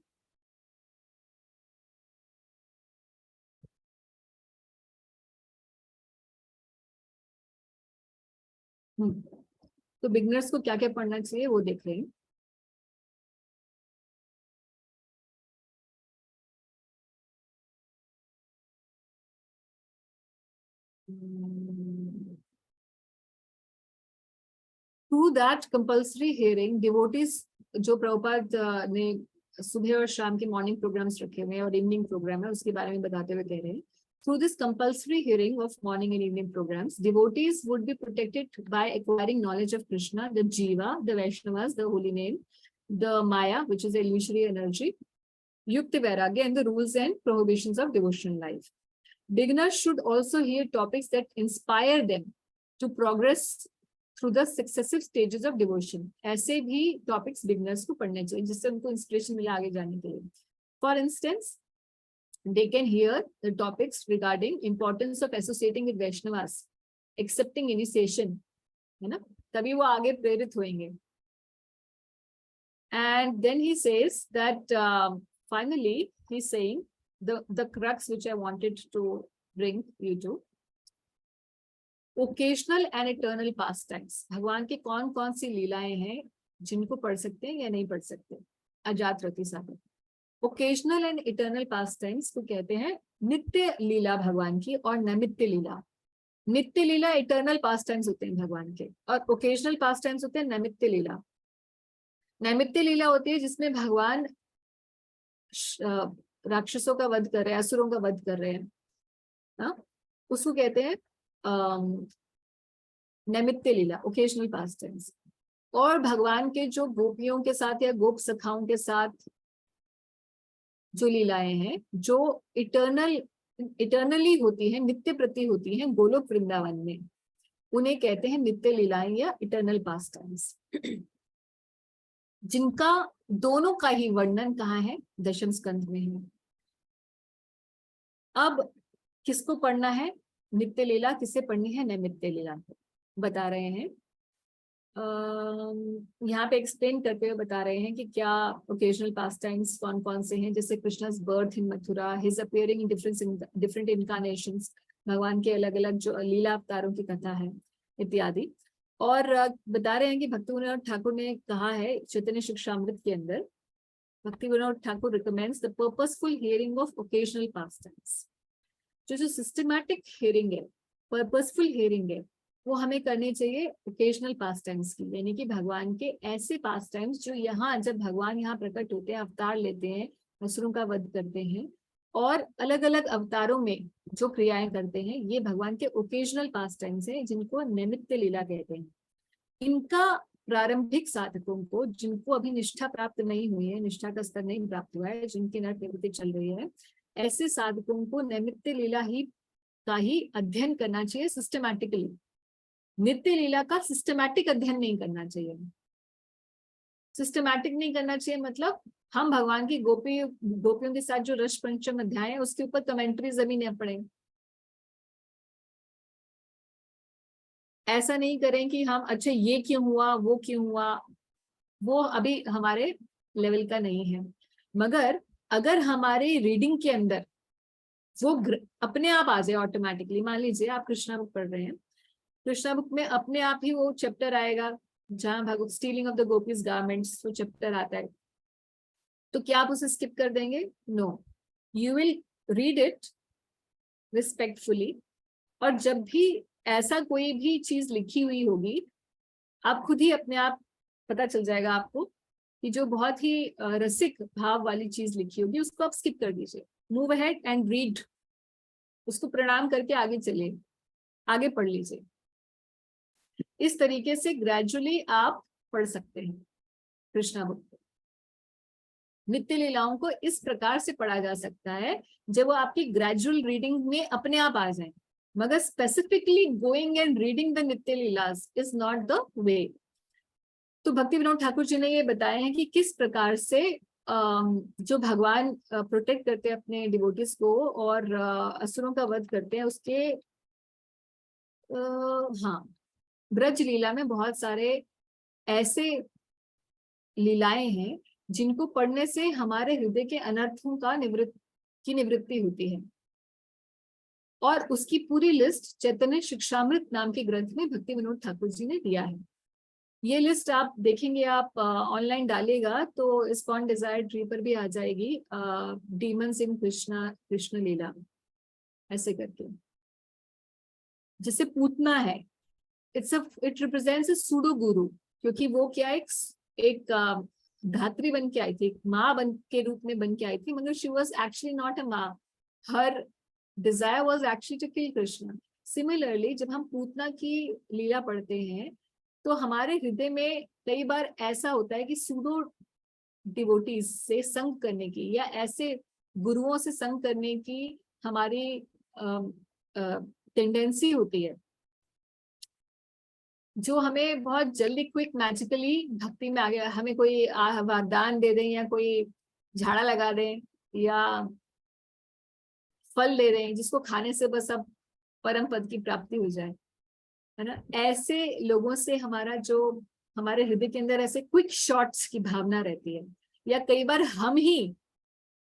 तो बिगनर्स को क्या क्या पढ़ना चाहिए वो देख रहे हैं। Through that compulsory hearing devotees, जो प्रभुपाद ने सुबह और शाम के मॉर्निंग प्रोग्राम्स रखे हुए हैं और इवनिंग प्रोग्राम है, उसके बारे में बताते हुए कह रहे हैं, through this compulsory hearing of morning and evening programs, devotees would be protected by acquiring knowledge of Krishna, the Jiva, the Vaishnavas, the holy name, the Maya, which is illusory energy, Yukti Vairagya, and the rules and prohibitions of devotional life. Beginners should also hear topics that inspire them to progress through the successive stages of devotion. ऐसे भी topics beginners को पढ़ने चाहिए जिससे उनको inspiration मिले आगे जाने के लिए. For instance, they can hear the topics regarding importance of associating with Vaishnavas, accepting initiation, है ना? तभी वो आगे प्रेरित होंगे. And then he says that finally he's saying the crux which I wanted to bring you to, occasional and eternal pastimes. भगवान की कौन कौन सी लीलाएं हैं जिनको पढ़ सकते हैं या नहीं पढ़ सकते? अजात रति साधक। Occasional and eternal pass times को कहते हैं नित्य लीला भगवान की और नैमित्य लीला। नित्य लीला इटर्नल पास टाइम्स होते हैं भगवान के, और ओकेजनल पास टाइम्स होते हैं नैमित्य लीला। नैमित्य लीला होती है जिसमें भगवान राक्षसों का वध कर रहे हैं, असुरों का वध कर रहे हैं, हाँ, उसको कहते हैं नैमित्य लीला, ओकेजनल पास टाइम्स। और भगवान के जो गोपियों के साथ या गोप सखाओं के साथ जो लीलाएं हैं, जो इटर्नली होती हैं, नित्य प्रति होती हैं गोलोक वृंदावन में, उन्हें कहते हैं नित्य लीलाएं या इटर्नल पास टाइम्स, जिनका दोनों का ही वर्णन कहाँ है? दशम स्कंध में है। अब किसको पढ़ना है नित्य लीला, किसे पढ़नी है नैमित्य लीला, बता रहे हैं। यहाँ पे एक्सप्लेन करते हुए बता रहे हैं कि क्या ओकेजनल पास टाइम्स कौन कौन से हैं, जैसे Krishna's birth in Mathura, his appearing in different incarnations, भगवान के अलग अलग जो लीला अवतारों की कथा है इत्यादि। और बता रहे हैं कि भक्ति विनोद ठाकुर ने कहा है चैतन्य शिक्षामृत के अंदर, भक्ति Vinod Thakur recommends the purposeful hearing of occasional pass times. जो सिस्टमैटिक हियरिंग है, पर्पसफुल हियरिंग है, वो हमें करनी चाहिए ओकेजनल पास टाइम्स की, यानी कि भगवान के ऐसे पास टाइम्स जो यहाँ, जब भगवान यहाँ प्रकट होते हैं, अवतार लेते हैं, असुरों का वध करते हैं और अलग अलग अवतारों में जो क्रियाएं करते हैं, ये भगवान के ओकेजनल पास टाइम्स हैं, जिनको नैमित्य लीला कहते हैं। इनका प्रारंभिक साधकों को, जिनको अभी निष्ठा प्राप्त नहीं हुई है, निष्ठा का स्तर नहीं प्राप्त हुआ है, जिनकी नर प्रवृत्ति चल रही है, ऐसे साधकों को नैमित्य लीला का ही अध्ययन करना चाहिए सिस्टमैटिकली। नित्य लीला का सिस्टमैटिक अध्ययन नहीं करना चाहिए। सिस्टमैटिक नहीं करना चाहिए मतलब हम भगवान की गोपियों के साथ जो रस पंचम अध्याय है उसके ऊपर कमेंट्रीज अभी नहीं पढ़ें। ऐसा नहीं करें कि हम अच्छा ये क्यों हुआ, वो क्यों हुआ, वो अभी हमारे लेवल का नहीं है। मगर अगर हमारे रीडिंग के अंदर वो अपने आप आ जाए ऑटोमेटिकली, मान लीजिए आप कृष्णा बुक पढ़ रहे हैं कृष्णा बुक में अपने आप ही वो चैप्टर आएगा जहाँ Bhagavat stealing of the gopis garments वो चैप्टर आता है, तो क्या आप उसे स्किप कर देंगे? No, you will read it respectfully, और जब भी ऐसा कोई भी चीज लिखी हुई होगी, आप खुद ही अपने आप पता चल जाएगा आपको कि जो बहुत ही रसिक भाव वाली चीज लिखी होगी उसको आप स्किप कर दीजिए, मूव अहेड एंड रीड, उसको प्रणाम करके आगे चले, आगे पढ़ लीजिए। इस तरीके से ग्रेजुअली आप पढ़ सकते हैं कृष्णा बुक को। नित्य लीलाओं को इस प्रकार से पढ़ा जा सकता है जब वो आपकी ग्रेजुअल रीडिंग में अपने आप आ जाए, मगर specifically going and reading the नित्य leelas is not the way. तो भक्ति विनोद ठाकुर जी ने ये बताया है कि किस प्रकार से जो भगवान प्रोटेक्ट करते हैं अपने डिवोटीज को और असुरों का वध करते हैं, उसके हाँ, ब्रज लीला में बहुत सारे ऐसे लीलाएं हैं जिनको पढ़ने से हमारे हृदय के अनर्थों का निवृत्ति होती है, और उसकी पूरी लिस्ट चैतन्य शिक्षामृत नाम के ग्रंथ में भक्ति विनोद ठाकुर जी ने दिया है। ये लिस्ट आप देखेंगे, आप ऑनलाइन डालेगा तो इस्कॉन डिजायर ट्री पर भी आ जाएगी, डीमंस इन कृष्ण लीला ऐसे करके। जैसे पूतना है, इट रिप्रेजेंट्स अ सूडो गुरु, क्योंकि वो क्या एक धात्री बन के आई थी, एक माँ बन के रूप में बन के आई थी, मगर she was actually not a ma, her desire was actually to kill Krishna. Similarly जब हम पूतना की लीला पढ़ते हैं तो हमारे हृदय में कई बार ऐसा होता है कि सूडो डिवोटीज से संग करने की या ऐसे गुरुओं से संग करने की हमारी टेंडेंसी होती है, जो हमें बहुत जल्दी क्विक मैजिकली भक्ति में आ गया, हमें कोई वरदान दे दें या कोई झाड़ा लगा दें या फल दे दें जिसको खाने से बस अब परम पद की प्राप्ति हो जाए, है ना। ऐसे लोगों से हमारे हृदय के अंदर ऐसे क्विक शॉट्स की भावना रहती है, या कई बार हम ही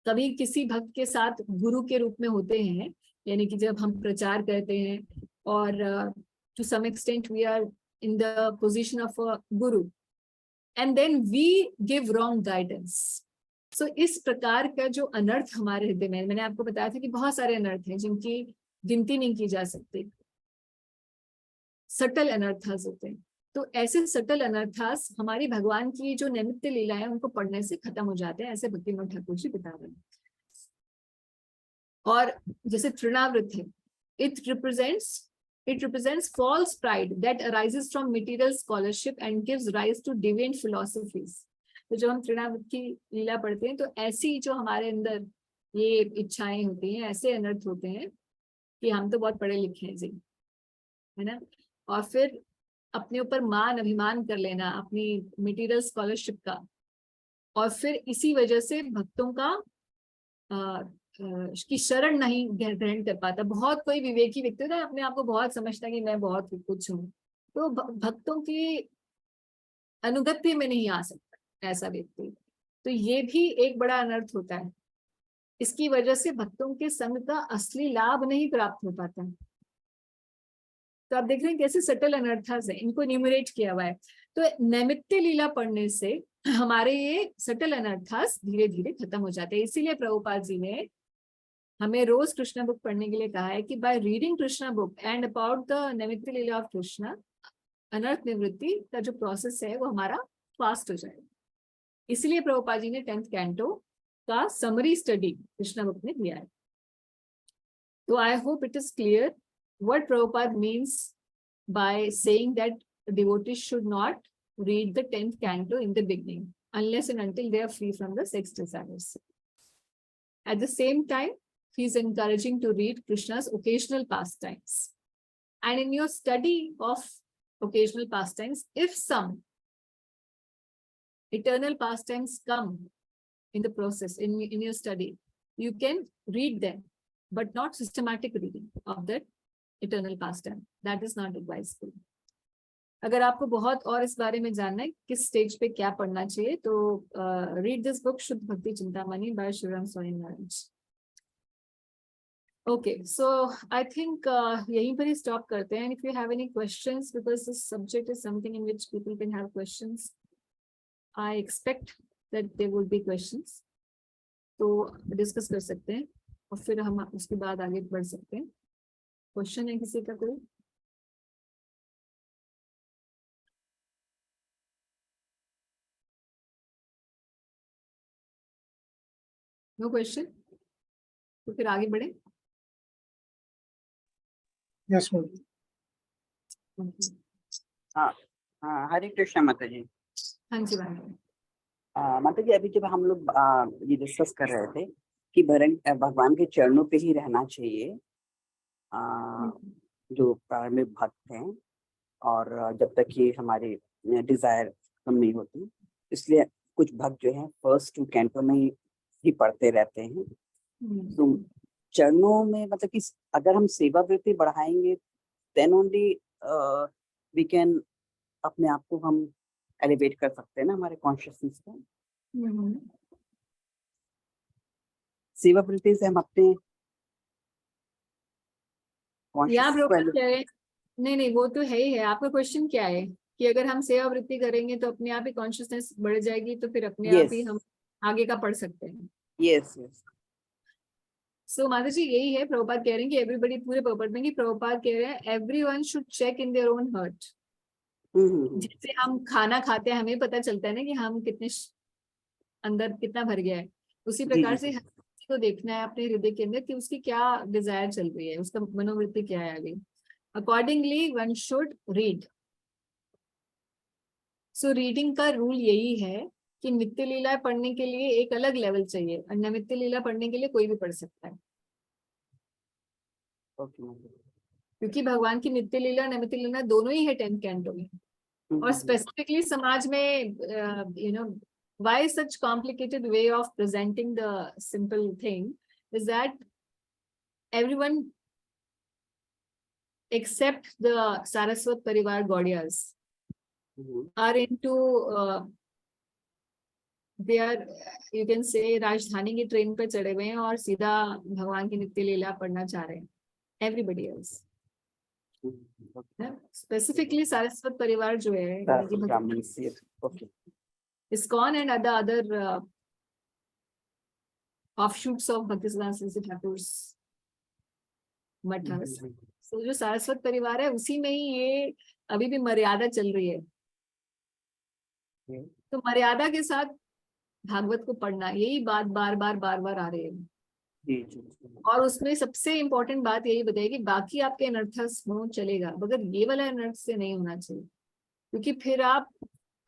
कभी किसी भक्त के साथ गुरु के रूप में होते हैं, यानी कि जब हम प्रचार करते हैं और to some extent we are in the position of a guru, and then we give wrong guidance. So इस प्रकार का जो अनर्थ हमारे हृदय में, मैंने आपको बताया था कि बहुत सारे अनर्थ हैं जिनकी गिनती नहीं की जा सकती, सटल अनर्थास होते हैं। तो ऐसे सटल अनर्थास हमारी भगवान की जो नैमित्य लीला है उनको पढ़ने से खत्म हो जाते हैं, ऐसे भक्ति विनोद ठाकुर जी बता रहे हैं। और जैसे तृणावृत है, it represents false pride that arises from material scholarship and gives rise to deviant philosophies. तो जब हम तृणावृत की लीला पढ़ते हैं तो ऐसी जो हमारे अंदर ये इच्छाएं होती हैं, ऐसे अनर्थ होते हैं कि हम तो बहुत पढ़े लिखे हैं जी, है ना, और फिर अपने ऊपर मान अभिमान कर लेना अपनी मटेरियल स्कॉलरशिप का, और फिर इसी वजह से भक्तों का की शरण नहीं ग्रहण कर पाता। बहुत कोई विवेकी व्यक्ति होता है, अपने आप को बहुत समझता है कि मैं बहुत कुछ हूँ, तो भक्तों की अनुगत्य में नहीं आ सकता ऐसा व्यक्ति, तो ये भी एक बड़ा अनर्थ होता है। इसकी वजह से भक्तों के संग का असली लाभ नहीं प्राप्त हो पाता। तो आप देख रहे हैं कैसे सटल अनर्थास है, इनको न्यूमरेट किया हुआ है। तो नैमित्य लीला पढ़ने से हमारे ये सटल अनर्थास धीरे धीरे खत्म हो जाते हैं। इसीलिए प्रभुपाद जी ने हमें रोज कृष्णा बुक पढ़ने के लिए कहा है कि by reading Krishna book and about the नैमित्य लीला ऑफ कृष्णा, अनर्थ निवृत्ति का जो प्रोसेस है वो हमारा फास्ट हो जाएगा। इसलिए प्रभुपाद जी ने 10th कैंटो का समरी स्टडी कृष्णा बुक में दिया है। तो I hope it is clear what Prabhupada means by saying that devotees should not read the 10th canto in the beginning unless and until they are free from the sex desires. At the same time, he is encouraging to read Krishna's occasional pastimes. And in your study of occasional pastimes, if some eternal pastimes come in the process, in your study, you can read them, but not systematic reading of that eternal pastime. That is not advisable. अगर आपको बहुत और इस बारे में जानना है किस स्टेज पे क्या पढ़ना चाहिए, तो read this book Shuddha Bhakti Chintamani by Shriram Swami Maharaj. Okay, so I think यहीं पर ही स्टॉप करते हैं. If you have any questions, because this subject is something in which people can have questions. I expect that there would be questions. तो discuss कर सकते हैं और फिर हम उसके बाद आगे बढ़ सकते हैं. क्वेश्चन है किसी का कोई? No question? तो फिर आगे बढ़े. Yes ma'am. हाँ हाँ, हरे कृष्णा माता जी. हाँ जी मैम. माता जी, अभी जब हम लोग ये डिस्कस कर रहे थे कि भगवान के चरणों पे ही रहना चाहिए जो प्रारंभिक भक्त हैं, और जब तक ये हमारे डिजायर कम नहीं होती, इसलिए कुछ भक्त जो हैं फर्स्ट 2 कैंटो में ही पढ़ते रहते हैं. तो चरणों में मतलब कि अगर हम सेवा वृत्ति बढ़ाएंगे, देन ओनली वी कैन अपने आप को हम एलिवेट कर सकते हैं ना, हमारे कॉन्शियसनेस को. सेवा वृत्ति से हम अपने या consciousness को ब्रोकर क्या है? नहीं, वो तो है ही है. आपका क्वेश्चन क्या है कि अगर हम सेवा वृत्ति करेंगे तो अपने आप ही कॉन्शियसनेस बढ़ जाएगी, तो फिर अपने आप ही हम आगे का पढ़ सकते हैं. यस. सो माता जी, यही है. प्रभुपाद कह रहे हैं कि एवरीबडी, पूरे प्रभुपाद में कि प्रभुपाद कह रहे हैं everyone should check in their own heart. जैसे हम खाना खाते हैं, हमें पता चलता है ना कि हम कितने अंदर कितना भर गया है. उसी प्रकार से हर किसी को देखना है अपने हृदय के अंदर कि उसकी क्या डिजायर चल रही है, उसका मनोवृत्ति क्या है आगे. Accordingly one should read. So reading का रूल यही है कि नित्य लीला पढ़ने के लिए एक अलग लेवल चाहिए, और नैमित्य लीला पढ़ने के लिए कोई भी पढ़ सकता है. क्योंकि भगवान की नित्य लीला नैमित्य लीला दोनों ही है 10th कैंटो में. और स्पेसिफिकली समाज में you know why such complicated way of presenting the simple thing is that everyone except the Saraswat Parivar Gaudiyas are into they are, you can say, राजधानी की ट्रेन पे चढ़े हुए हैं और सीधा भगवान की नित्य लीला पढ़ना चाह रहे हैं. एवरीबडी एल्स स्पेसिफिकली सारस्वत परिवार जो है, ISKCON and other offshoots of Bhaktisiddhanta Saraswati Thakur's मठस. तो जो सारस्वत परिवार है उसी में ही ये अभी भी मर्यादा चल रही है. तो मर्यादा के साथ भागवत को पढ़ना, यही बात बार बार आ रही है. और उसमें सबसे इम्पोर्टेंट बात यही बताइए कि बाकी आपके अनर्थस हो चलेगा, मगर ये वाला अनर्थ से नहीं होना चाहिए, क्योंकि फिर आप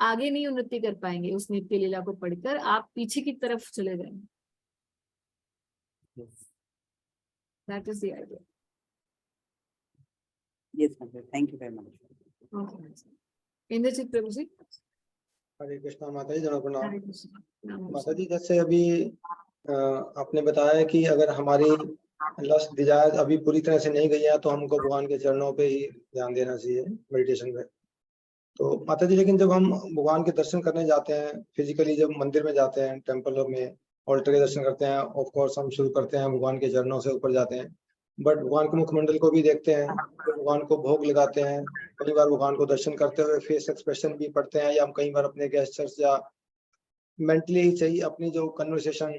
आगे नहीं उन्नति कर पाएंगे. उस नित्य लीला को पढ़कर आप पीछे की तरफ चले जाएंगे. That is the idea. Yes, ma'am. Thank you very much. Okay. Indrajit प्रभु जी. हरे कृष्णा माता जी, जय प्रणाम. हरे कृष्णा. माता जी, जैसे अभी आपने बताया कि अगर हमारी लस्ट डिजायर अभी पूरी तरह से नहीं गई है तो हमको भगवान के चरणों पे ही ध्यान देना चाहिए मेडिटेशन में. तो माता जी, लेकिन जब हम भगवान के दर्शन करने जाते हैं, फिजिकली जब मंदिर में जाते हैं, टेम्पल में ऑल्टर के दर्शन करते हैं, ऑफ कोर्स हम शुरू करते हैं भगवान के चरणों से ऊपर जाते हैं, बट भगवान के मुखमंडल को भी देखते हैं, तो भगवान को भोग लगाते हैं. कई बार भगवान को दर्शन करते हुए फेस एक्सप्रेशन भी पढ़ते हैं, या हम कई बार अपने गेस्चर्स या मेंटली ही चाहिए अपनी जो कन्वर्सेशन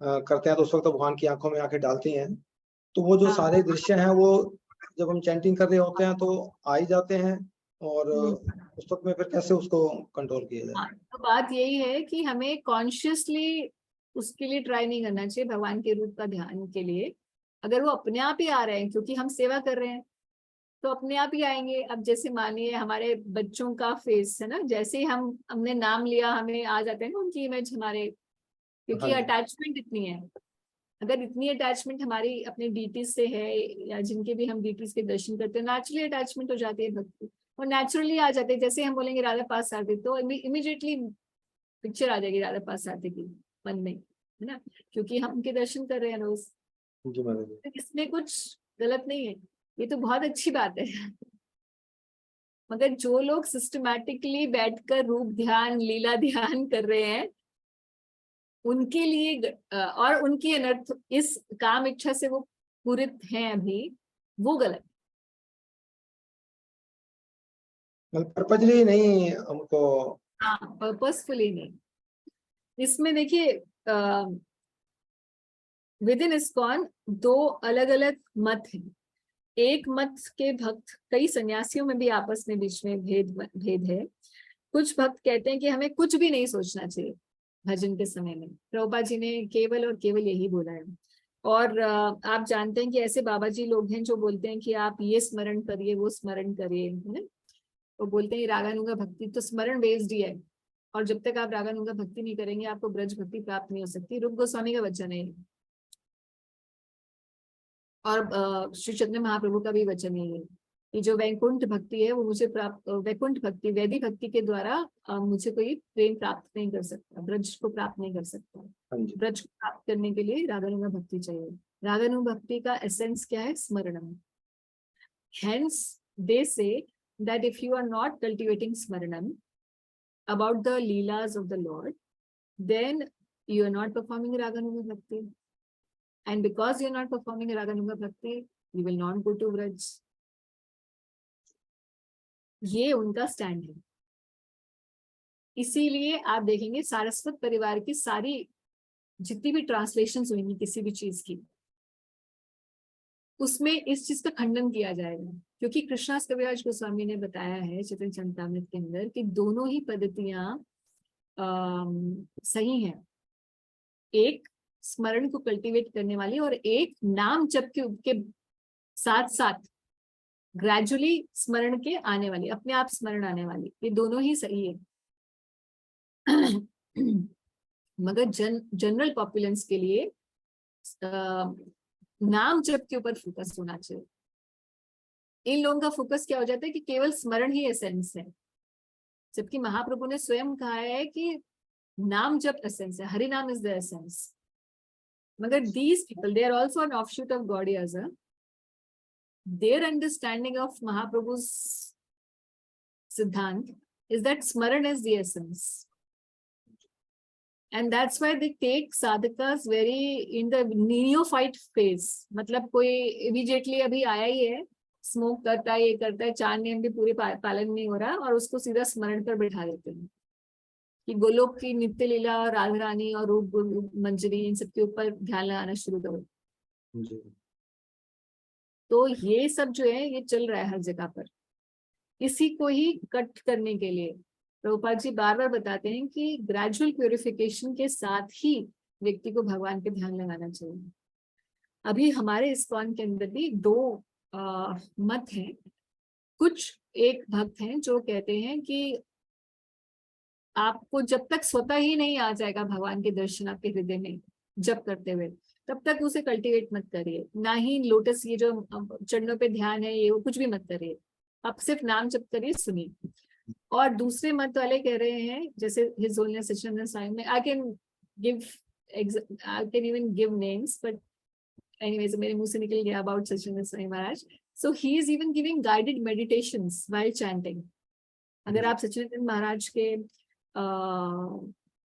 करते हैं, तो उस वक्त भगवान की आंखों में आंखें डालती हैं. तो वो जो सारे दृश्य हैं वो जब हम चैंटिंग कर रहे होते हैं तो आ ही जाते हैं, और उस वक्त में फिर कैसे उसको कंट्रोल किया जाए? तो बात यही है कि हमें कॉन्शियसली उसके लिए ट्राई नहीं करना चाहिए भगवान के रूप का ध्यान के लिए. अगर वो अपने आप ही आ रहे हैं, क्योंकि हम सेवा कर रहे हैं, तो अपने आप ही आएंगे. अब जैसे मानिए हमारे बच्चों का फेस है ना, जैसे ही हमने नाम लिया हमें आ जाते हैं ना उनकी इमेज हमारे, क्योंकि अटैचमेंट इतनी है. अगर इतनी अटैचमेंट हमारी अपने डीटीज से है, या जिनके भी हम डीटीज के दर्शन करते हैं, नेचुरली अटैचमेंट हो जाती है भक्ति, और नेचुरली आ जाते हैं. जैसे हम बोलेंगे राधा पार्थ सारथी, तो इमीडिएटली पिक्चर आ जाएगी राधा पार्थ सारथी की मन में, है ना, क्योंकि हम उनके दर्शन कर रहे हैं रोज. तो इसमें कुछ गलत नहीं है, ये तो बहुत अच्छी बात है. मगर जो लोग सिस्टमैटिकली बैठकर रूप ध्यान, लीला ध्यान कर रहे हैं, उनके लिए और उनकी अनर्थ इस काम इच्छा से वो स्फुरित हैं अभी, वो गलत। मतलब पर्पजली नहीं हमको। हाँ, पर्पसफुली नहीं। इसमें देखिए विद इन इस्कॉन दो अलग अलग मत हैं। एक मत के भक्त, कई सन्यासियों में भी आपस में बीच में भेद है। कुछ भक्त कहते हैं कि हमें कुछ भी नहीं सोचना चाहिए भजन के समय में। प्रभुपाद जी ने केवल और केवल यही बोला है। और आप जानते हैं कि ऐसे बाबा जी लोग हैं जो बोलते हैं कि आप ये स्मरण करिए, वो स्मरण करिए, है ना। वो बोलते हैं रागानुगा भक्ति तो स्मरण बेस्ड ही है, और जब तक आप रागानुगा भक्ति नहीं करेंगे आपको ब्रज भक्ति प्राप्त नहीं हो सकती। रूप गोस्वामी का वचन है, और श्री चैतन्य महाप्रभु का भी वचन है कि जो वैकुंठ भक्ति है वो मुझे प्राप्त, वैकुंठ भक्ति वैदिक भक्ति के द्वारा मुझे कोई प्रेम प्राप्त नहीं कर सकता, ब्रज को प्राप्त नहीं कर सकता। हाँ जी। ब्रज को प्राप्त करने के लिए रागानुगा भक्ति चाहिए। रागानुगा भक्ति का एसेंस क्या है? स्मरणम। Hence they say that if you are not cultivating smaranam about the leelas of the Lord, then you are not performing Raganuga Bhakti. And because you are not performing Raganuga Bhakti, you will not go to Vraj. ये उनका stand है। इसीलिए आप देखेंगे सारस्वत परिवार की सारी जितनी भी ट्रांसलेशंस हुई किसी भी चीज की, उसमें इस चीज का खंडन किया जाएगा, क्योंकि कृष्णास कविराज गोस्वामी ने बताया है चैतन्य चरितामृत के अंदर कि दोनों ही पद्धतियां सही हैं। एक स्मरण को कल्टीवेट करने वाली और एक नाम जप के साथ साथ ग्रेजुअली स्मरण के आने वाली, अपने आप स्मरण आने वाली, ये दोनों ही सही है। मगर जनरल पॉपुलेंस के लिए नाम जप के ऊपर फोकस होना चाहिए। इन लोगों का फोकस क्या हो जाता है कि केवल स्मरण ही एसेंस है, जबकि महाप्रभु ने स्वयं कहा है कि नाम जप एसेंस है, हरि नाम इज द एसेंस। मगर these people, they are also an offshoot of Gaudiyas. Their understanding of Mahaprabhu's Siddhant is that Smaran is the essence. And that's why they take sadhakas very in the neophyte phase. मतलब कोई immediately अभी आया ही है, smoke करता है, ये करता है, 4 नियम भी पूरे पालन नहीं हो रहा, और उसको सीधा स्मरण पर बैठा देते हैं कि गोलोक की नित्य लीला और राधा रानी और रूप मंजरी इन सब के ऊपर ध्यान लगाना शुरू करो। तो ये सब जो है ये चल रहा है हर जगह पर। इसी को ही कट करने के लिए प्रभुपाद जी बार बार बताते हैं कि ग्रेजुअल प्यूरिफिकेशन के साथ ही व्यक्ति को भगवान पे ध्यान लगाना चाहिए। अभी हमारे इस्कॉन के अंदर भी 2 मत हैं। कुछ एक भक्त हैं जो कहते हैं कि आपको जब तक स्वतः ही नहीं आ जाएगा भगवान के दर्शन आपके हृदय में जप करते हुए, तब तक उसे कल्टीवेट मत करिए। ना ही लोटस ये जो चरणों पे ध्यान है ये वो कुछ भी मत करिए, आप सिर्फ नाम जप करिए, सुनिए। और दूसरे मत वाले कह रहे हैं, जैसे हिज होलीनेस सच्चिदानंद स्वामी में, I can even give names, but anyways मेरे मुंह से निकल गया about Sachchidanand Swami Maharaj. So he is even giving guided meditations while chanting. अगर आप सच्चिदानंद महाराज के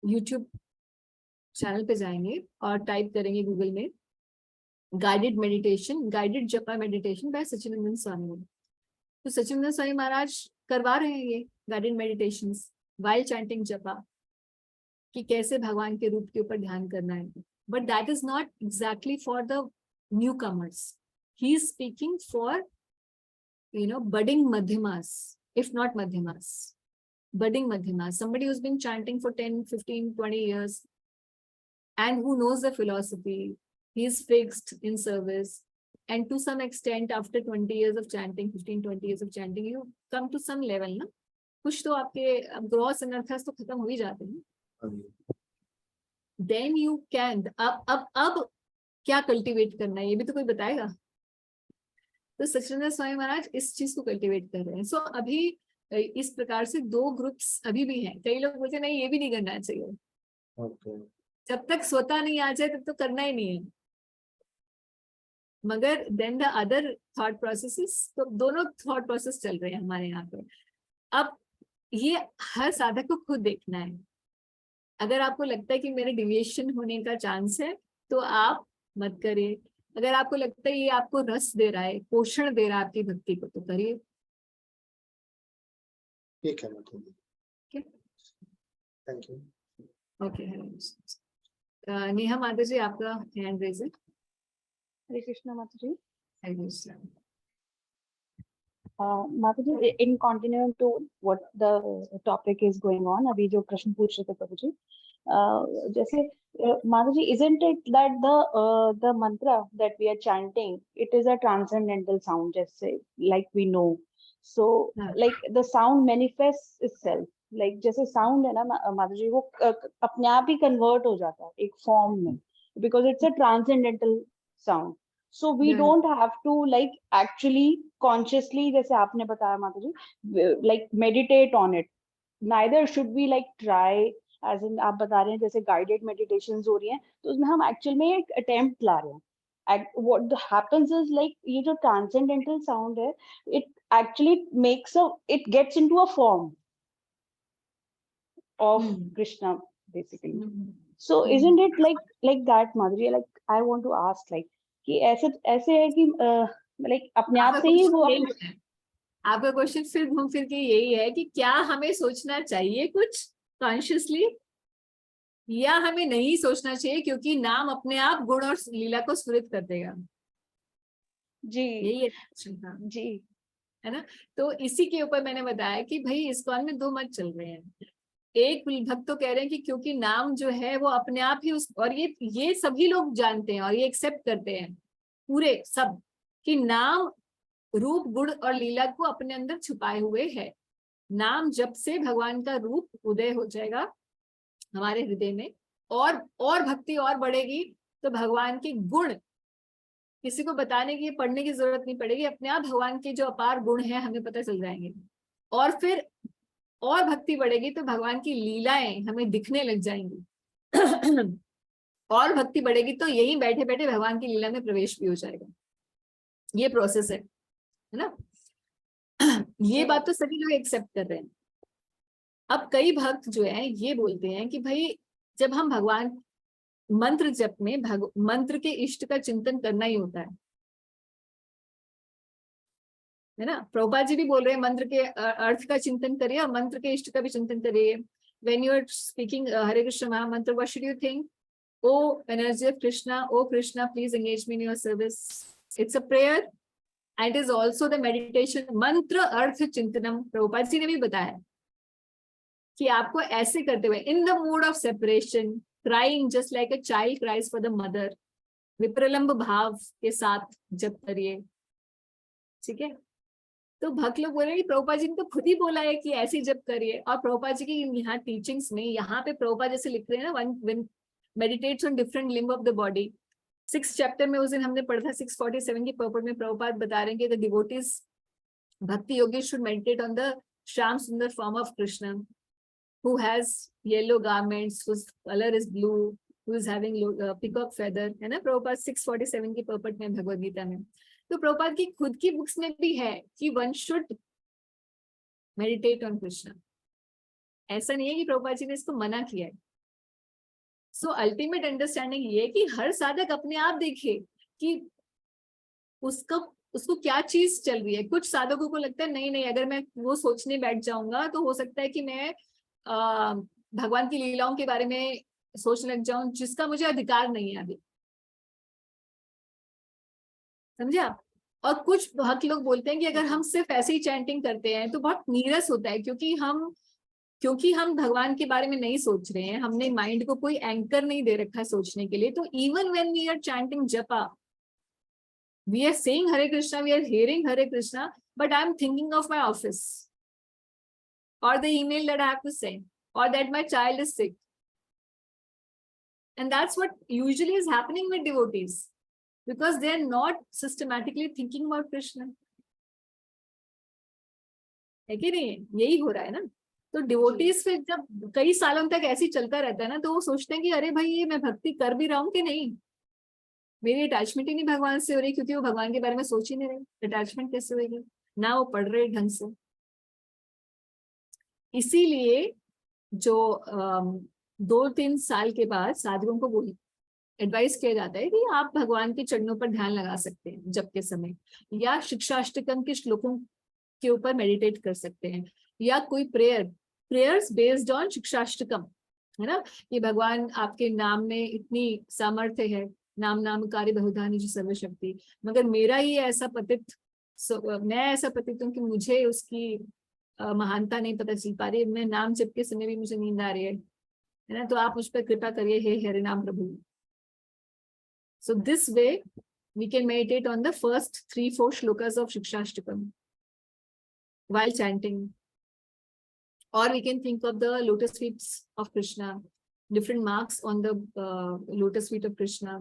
YouTube चैनल पे जाएंगे और टाइप करेंगे गूगल में गाइडेड मेडिटेशन, गाइडेड जपा मेडिटेशन बाय सच्चिदानंद स्वामी, तो सच्चिदानंद स्वामी महाराज करवा रहे हैं ये गाइडेड मेडिटेशंस वाइल चैंटिंग जपा, कि कैसे भगवान के रूप के ऊपर ध्यान करना है। But that is not exactly for the new commerce, he is speaking for budding madhyamas, if not madhyamas, budding madhyamas, somebody who's been chanting for 10, 15, 20 years and who knows the philosophy. He is fixed in service, and to some extent after 20 years of chanting, 15, 20 years of chanting, you come to some level ना, कुछ तो आपके gross अनर्थस तो खत्म हो ही जाते हैं। Then you can अब क्या कल्टीवेट करना है ये भी तो कोई बताएगा। तो सच्चिदानंद स्वामी महाराज इस चीज को कल्टीवेट कर रहे हैं। सो अभी इस प्रकार से 2 ग्रुप्स अभी भी हैं। कई लोग बोलते नहीं ये भी नहीं करना चाहिए, जब तक स्वतः नहीं आ जाए तब तो करना ही नहीं है। मगर then the other thought processes, तो दोनों थॉट प्रोसेस चल रहे हैं हमारे यहाँ पे। अब ये हर साधक को खुद देखना है। अगर आपको लगता है कि मेरे डिविएशन होने का चांस है तो आप मत करिए। अगर आपको लगता है ये आपको रस दे रहा है, पोषण दे रहा है आपकी भक्ति को, तो करिए। ठीक है मैडम, ठीक थैंक यू। ओके। नेहा माता जी, आपका हैंड रेज है। हरे कृष्णा माता जी। हरे कृष्णा। माता जी, in continuing to what the topic is going on, अभी जो प्रश्न पूछ रहे थे प्रभु जी, जैसे माता जी, isn't it that the mantra that we are chanting, it is a transcendental sound, जैसे like we know, so like the sound manifests itself, like जैसे sound है ना माता जी, वो अपने आप ही convert हो जाता है एक form में, because it's a transcendental sound. So we don't have to like actually consciously, जैसे आपने बताया माता जी, like meditate on it. Neither should we like try, as in आप बता रहे हैं जैसे guided meditations हो रही हैं, तो उसमें हम actual में एक attempt ला रहे हैं. What happens is like ये जो transcendental sound है, it actually it gets into a form of Krishna basically. So isn't it like that, Madhuri? Like I want to ask, like कि ऐसे है कि like अपने आप से ही वो आपका क्वेश्चन फिर घूम फिर के यही है कि क्या हमें सोचना चाहिए कुछ कॉन्शियसली, या हमें नहीं सोचना चाहिए क्योंकि नाम अपने आप गुण और लीला को स्फुरित कर देगा। जी यही है क्वेश्चन था जी, है ना। तो इसी के ऊपर मैंने बताया कि भाई इस्कॉन में दो मत चल रहे हैं। एक भक्त तो कह रहे हैं कि क्योंकि नाम जो है वो अपने आप ही और ये सभी लोग जानते हैं और ये एक्सेप्ट करते हैं पूरे सब, कि नाम रूप गुण और लीला को अपने अंदर छुपाए हुए है। नाम जब से भगवान का रूप उदय हो जाएगा हमारे हृदय में, और भक्ति और बढ़ेगी, तो भगवान के गुण किसी को बताने की, पढ़ने की जरूरत नहीं पड़ेगी, अपने आप भगवान के जो अपार गुण हैं हमें पता चल जाएंगे। और फिर और भक्ति बढ़ेगी तो भगवान की लीलाएं हमें दिखने लग जाएंगी और भक्ति बढ़ेगी तो यही बैठे बैठे भगवान की लीला में प्रवेश भी हो जाएगा। ये प्रोसेस है ना। ये बात तो सभी लोग एक्सेप्ट कर रहे हैं। अब कई भक्त जो है ये बोलते हैं कि भाई जब हम भगवान मंत्र जप में मंत्र के इष्ट का चिंतन करना ही होता है ना। प्रभुपाद जी भी बोल रहे हैं मंत्र के अर्थ का चिंतन करिए और मंत्र के इष्ट का भी चिंतन करिए। When you are speaking Hare Krishna mahamantra, what should you think? O energy of Krishna, O Krishna please engage me in your service. It's a prayer and is also the meditation. मंत्र अर्थ चिंतनम, प्रभुपाद जी ने भी बताया कि आपको ऐसे करते हुए in the mood of separation, crying just like a child cries for the mother, विप्रलंब भाव के साथ जप करिए। ठीक है। तो भक्त लोग बोल रहे हैं कि प्रभुपाद जी ने तो खुद ही बोला है कि ऐसे जप करिए, और प्रभुपाद जी की यहाँ टीचिंग्स में यहाँ पे प्रभुपाद जैसे लिख रहे हैं ना, one meditates on different limb of the body. 6th chapter में उस दिन हमने पढ़ा था 647 की पर्पट में प्रभुपाद बता रहे हैं कि द डिवोटीज भक्ति योगी should meditate on the Shyam Sundar form of Krishna who has yellow garments, whose color is blue, who is having peacock feather, है ना। प्रभुपाद 647 की पर्पट में भगवद गीता में। तो प्रभुपाद की खुद की बुक्स में भी है कि one should meditate on Krishna. ऐसा नहीं है कि प्रभुपाद जी ने इसको मना किया है। सो अल्टीमेट अंडरस्टैंडिंग ये है कि हर साधक अपने आप देखे कि उसको क्या चीज चल रही है। कुछ साधकों को लगता है नहीं अगर मैं वो सोचने बैठ जाऊंगा तो हो सकता है कि मैं भगवान की लीलाओं के बारे में सोचने लग जाऊं जिसका मुझे अधिकार नहीं है अभी। समझे आप? और कुछ भक्त लोग बोलते हैं कि अगर हम सिर्फ ऐसे ही चैंटिंग करते हैं तो बहुत नीरस होता है, क्योंकि हम भगवान के बारे में नहीं सोच रहे हैं, हमने माइंड को कोई एंकर नहीं दे रखा है सोचने के लिए। तो even when we are chanting जपा, we are saying Hare Krishna, we are hearing Hare Krishna, but I am thinking of my office or the email that I have to send, or that my child is sick. And that's what usually is happening with devotees, because they are not systematically thinking about Krishna. है कि नहीं? यही हो रहा है ना। तो devotees फिर जब कई सालों तक ऐसे चलता रहता है ना, तो वो सोचते हैं कि अरे भाई ये मैं भक्ति कर भी रहा हूँ कि नहीं, मेरी अटैचमेंट ही नहीं भगवान से हो रही, क्योंकि वो भगवान के बारे में सोच ही नहीं रहे। अटैचमेंट कैसे होगी ना, वो पढ़ रहे ढंग से। इसीलिए जो 2-3 साल के बाद साधकों को एडवाइस किया जाता है कि आप भगवान के चरणों पर ध्यान लगा सकते हैं जब के समय, या शिक्षाष्टकम के श्लोकों के ऊपर मेडिटेट कर सकते हैं, या कोई प्रेयर्स बेस्ड ऑन शिक्षाष्टकम, है ना, कि भगवान आपके नाम में इतनी सामर्थ्य है, नाम नामकारी बहुधा निज सर्वशक्ति, मगर मेरा ही ऐसा पतित, मैं ऐसा पतित हूँ कि मुझे उसकी महानता नहीं पता चल पा रही, मैं नाम जप के समय भी मुझे नींद आ रही है ना, तो आप मुझ पर कृपा करिए हे हरि नाम प्रभु। So this way we can meditate on the first 3-4 shlokas of Shikshashtakam while chanting, or we can think of the lotus feet of Krishna, different marks on the lotus feet of Krishna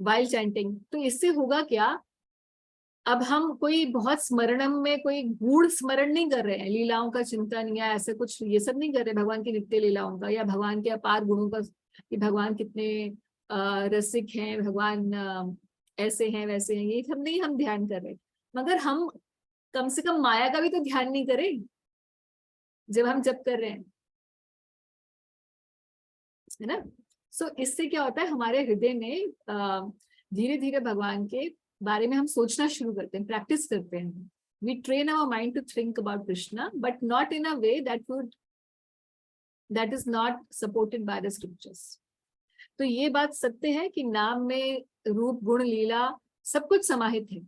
while chanting। तो इससे होगा क्या, अब हम कोई बहुत स्मरणम में कोई गूढ़ स्मरण नहीं कर रहे हैं, लीलाओं का चिंतन या ऐसे कुछ ये सब नहीं कर रहे, भगवान की नित्य लीलाओं का या भगवान के अपार गुणों का, कि भगवान कितने रसिक हैं, भगवान ऐसे हैं वैसे हैं, ये सब नहीं हम ध्यान कर रहे, मगर हम कम से कम माया का भी तो ध्यान नहीं करें जब हम जप कर रहे हैं, है ना। सो इससे क्या होता है, हमारे हृदय में धीरे धीरे भगवान के बारे में हम सोचना शुरू करते हैं, प्रैक्टिस करते हैं। We train our mind to think about Krishna, but not in a way that is not supported by the scriptures. तो ये बात सत्य है कि नाम में रूप गुण लीला सब कुछ समाहित है,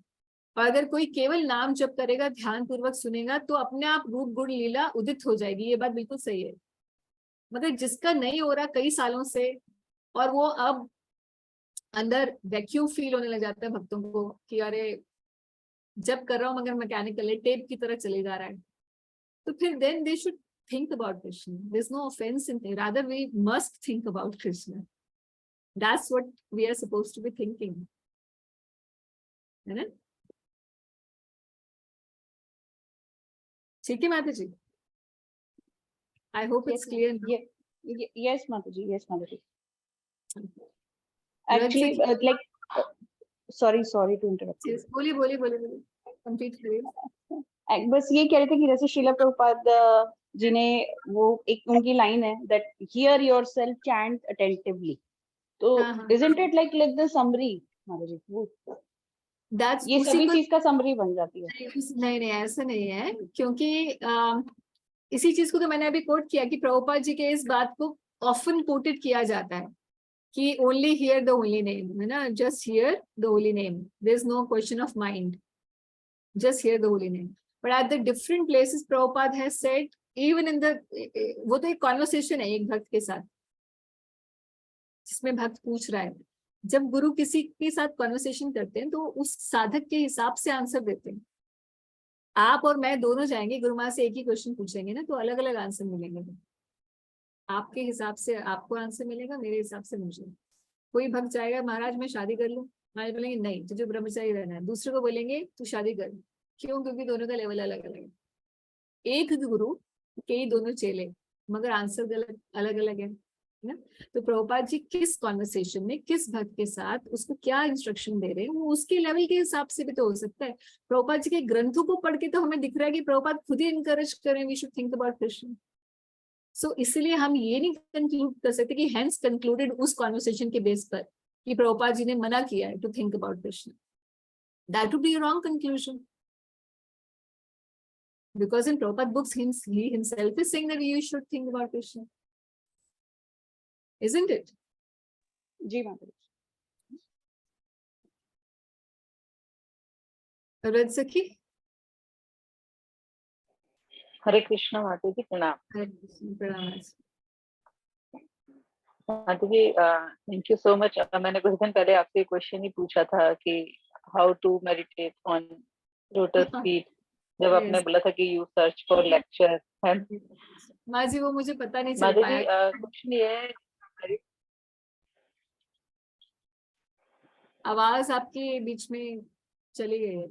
और अगर कोई केवल नाम जप करेगा, ध्यान पूर्वक सुनेगा, तो अपने आप रूप गुण लीला उदित हो जाएगी, ये बात बिल्कुल सही है। मगर जिसका नहीं हो रहा कई सालों से, और वो अब अंदर वैक्यूम फील होने लग जाता है भक्तों को कि अरे जब कर रहा हूं मगर मैकेनिकल टेप की तरह चले जा रहा है, तो फिर then they should think about Krishna. There is no offense in, rather we must think about Krishna. That's what we are supposed to be thinking, है ना। ठीक है माता जी, I hope it's clear now. Yes, Mataji. Yes, Mataji. Raj Actually, Sakhi- like, sorry to interrupt you. Yes, बोलिए complete करिए। बस ये कह रहे थे कि जैसे श्रीला प्रभुपाद जी ने वो एक उनकी लाइन है that hear yourself chant attentively, तो हाँ। isn't it like the summary, Mataji? वो That's ये उसी सभी को चीज का summary बन जाती है। नहीं ऐसा नहीं है, क्योंकि इसी चीज को तो मैंने अभी कोट किया कि प्रभुपाद जी के इस बात को ऑफन कोटेड किया जाता है कि only hear the holy name, है ना, just hear the holy name, there is no question of mind, just hear the holy name. But at the different places Prabhupada has said, even in the, वो तो एक conversation है एक भक्त के साथ, जिसमें भक्त पूछ रहा है। जब गुरु किसी के साथ conversation करते हैं तो उस साधक के हिसाब से आंसर देते हैं। आप और मैं दोनों जाएंगे गुरु माँ से एक ही क्वेश्चन पूछेंगे ना, तो अलग अलग आंसर मिलेंगे। आपके हिसाब से आपको आंसर मिलेगा, मेरे हिसाब से मुझे। कोई भक्त जाएगा महाराज मैं शादी कर लूं, महाराज बोलेंगे नहीं तुझे ब्रह्मचारी रहना है, दूसरे को बोलेंगे तू शादी कर। क्यों? क्योंकि दोनों का लेवल अलग अलग है। एक गुरु कई दोनों चेले, मगर आंसर अलग अलग है ना। तो प्रभुपाद जी किस कॉन्वर्सेशन में किस भक्त के साथ उसको क्या इंस्ट्रक्शन दे रहे हैं, वो उसके लेवल के हिसाब से भी तो हो सकता है। प्रभुपाद जी के ग्रंथों को पढ़ के तो हमें दिख रहा है कि प्रभुपाद खुद ही इनकरेज करें we should think about Krishna. So इसलिए हम ये नहीं कंक्लूड कर सकते कि हेंस कंक्लूडेड उस कॉन्वर्सेशन के बेस पर कि प्रभुपाद जी ने मना किया है to think about Krishna. That would be a wrong conclusion, because in Prabhupada books he himself is saying that you should think about Krishna, isn't it? जी माताजी। Raj Sakhi? हरे कृष्ण माता जी, प्रणाम। Hare Krishna, प्रणाम। माता जी थैंक यू सो मच। मैंने कुछ दिन पहले आपसे क्वेश्चन ही पूछा था कि how to meditate on lotus feet, जब आपने बोला था कि यू सर्च फॉर लेक्चर। माँ जी वो मुझे पता नहीं चल माता पाया। जी कुछ नहीं है, आवाज आपके बीच में चली गई है।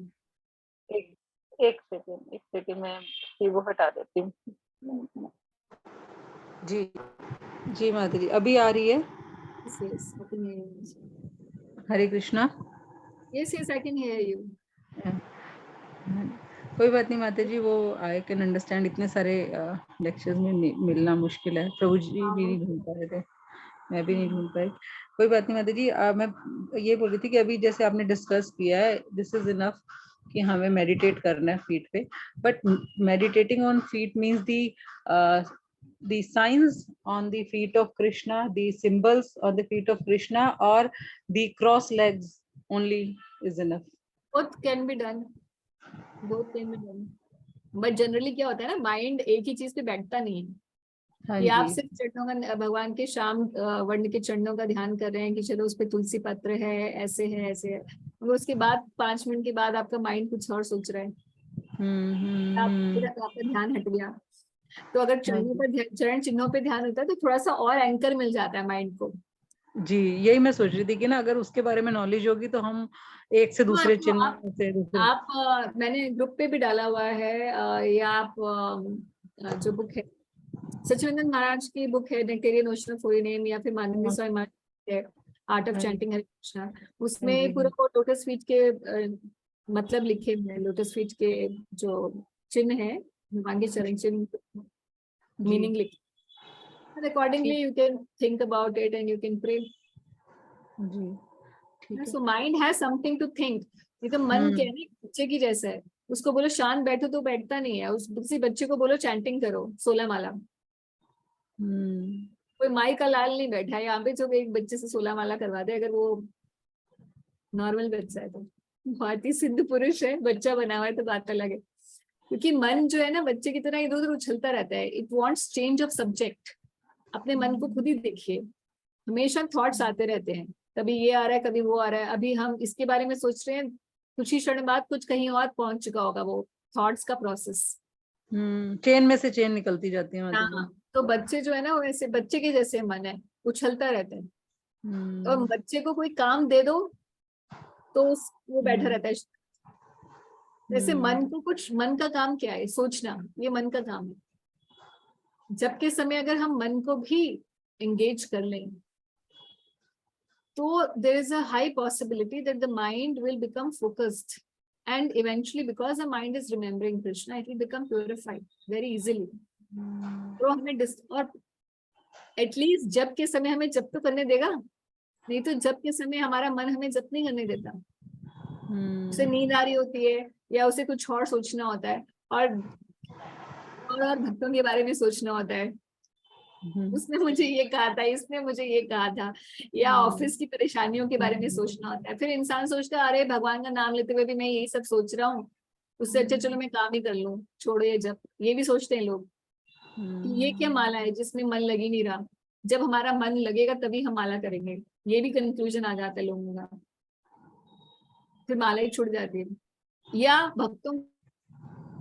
एक सेकंड मैं वो हटा देती हूँ। जी माता जी अभी आ रही है। Yes, I can hear you. Hare Krishna. Yes, I can hear you. कोई बात नहीं माता जी, वो आई कैन अंडरस्टैंड, इतने सारे लेक्चर्स में मिलना मुश्किल है। प्रभु जी भी नहीं भूल पा रहे थे, मैं भी नहीं ढूंढ पाई। कोई बात नहीं माता जी। मैं ये बोल रही थी कि अभी जैसे आपने डिस्कस किया है, दिस इज इनफ कि हमें मेडिटेट करना है फीट पे, but meditating on feet means the signs on the feet of Krishna, the symbols on the feet of Krishna, or the cross legs only is enough? both can be done, both can be done, but generally क्या होता है ना, mind एक ही चीज पे बैठता नहीं है हाँ कि आप जी। सिर्फ चरणों का, भगवान के श्याम वर्ण के चरणों का ध्यान कर रहे हैं कि चलो उस पे तुलसी पत्र है, ऐसे है, ऐसे है, और उसके बाद 5 मिनट के बाद आपका माइंड कुछ और सोच रहा है, आपका ध्यान हट गया। तो अगर चरणों पर चरण चिन्हों पे ध्यान होता है तो थोड़ा सा और एंकर मिल जाता है माइंड को। जी, यही मैं सोच रही थी कि ना अगर उसके बारे में नॉलेज होगी तो हम एक से दूसरे तो चिन्ह से दूसरे। मैंने ग्रुप पे भी डाला हुआ है, या आप जो बुक है सचिदानंद महाराज की बुक है nectarean ocean of holy name, या फिर मानंदी स्वामी महाराज है आर्ट ऑफ चैंटिंग हरे कृष्णा, उसमें पूरा वो लोटस फीट के मतलब लिखे हुए हैं, लोटस फीट के जो चिन्ह है, भगवान के चरण चिन्ह मीनिंग लिखे, accordingly you can think about it and you can pray. जी, ठीक है। So mind has something to think. ये तो मन क्या है ना, बच्चे की जैसा है, उसको बोलो शांत बैठो तो बैठता नहीं है, उस किसी बच्चे को बोलो चैंटिंग करो 16 माला, कोई माई का लाल नहीं बैठा है यहाँ पे जो एक बच्चे से 16 माला करवा दे, अगर वो नॉर्मल बच्चा है तो। बहुत ही सिद्ध पुरुष है, बच्चा बना हुआ है तो बात अलग है, क्योंकि मन जो है ना बच्चे की तरह इधर उधर उछलता रहता है, it wants change of subject. अपने मन को खुद ही देखिए, हमेशा थॉट्स आते रहते हैं, कभी ये आ रहा है कभी वो आ रहा है, अभी हम इसके बारे में सोच रहे हैं, कुछ ही क्षण बाद कुछ कहीं और पहुंच चुका होगा, वो थॉट्स का प्रोसेस। चेन में से चेन निकलती जाती है माता जी। हाँ, तो बच्चे जो है ना वो ऐसे बच्चे के जैसे मन है, उछलता रहता है, और बच्चे को कोई काम दे दो तो वो बैठा रहता है। जैसे मन को कुछ, मन का काम क्या है, सोचना, ये मन का काम है। जब के समय अगर हम मन को भी एंगेज कर लें तो there is a high possibility that the mind will become focused, and eventually because the mind is remembering Krishna it will become purified very easily। तो हमें और एटलीस्ट जब के समय हमें जप तो करने देगा, नहीं तो जब के समय हमारा मन हमें जप नहीं करने देता, उसे नींद आ रही होती है या उसे कुछ और सोचना होता है, और भक्तों के बारे में सोचना होता है, उसने मुझे ये कहा था, इसने मुझे ये कहा था, या ऑफिस की परेशानियों के बारे में सोचना होता है। फिर इंसान सोचता है अरे भगवान का नाम लेते हुए भी मैं यही सब सोच रहा हूँ, उससे अच्छा चलो मैं काम ही कर लूँ, छोड़ो ये जब, ये भी सोचते हैं लोग कि ये क्या माला है जिसमें मन लग ही नहीं रहा, जब हमारा मन लगेगा तभी हम माला करेंगे, ये भी कंक्लूजन आ जाता है लोगों का, फिर माला ही छूट जाती है। या भक्तों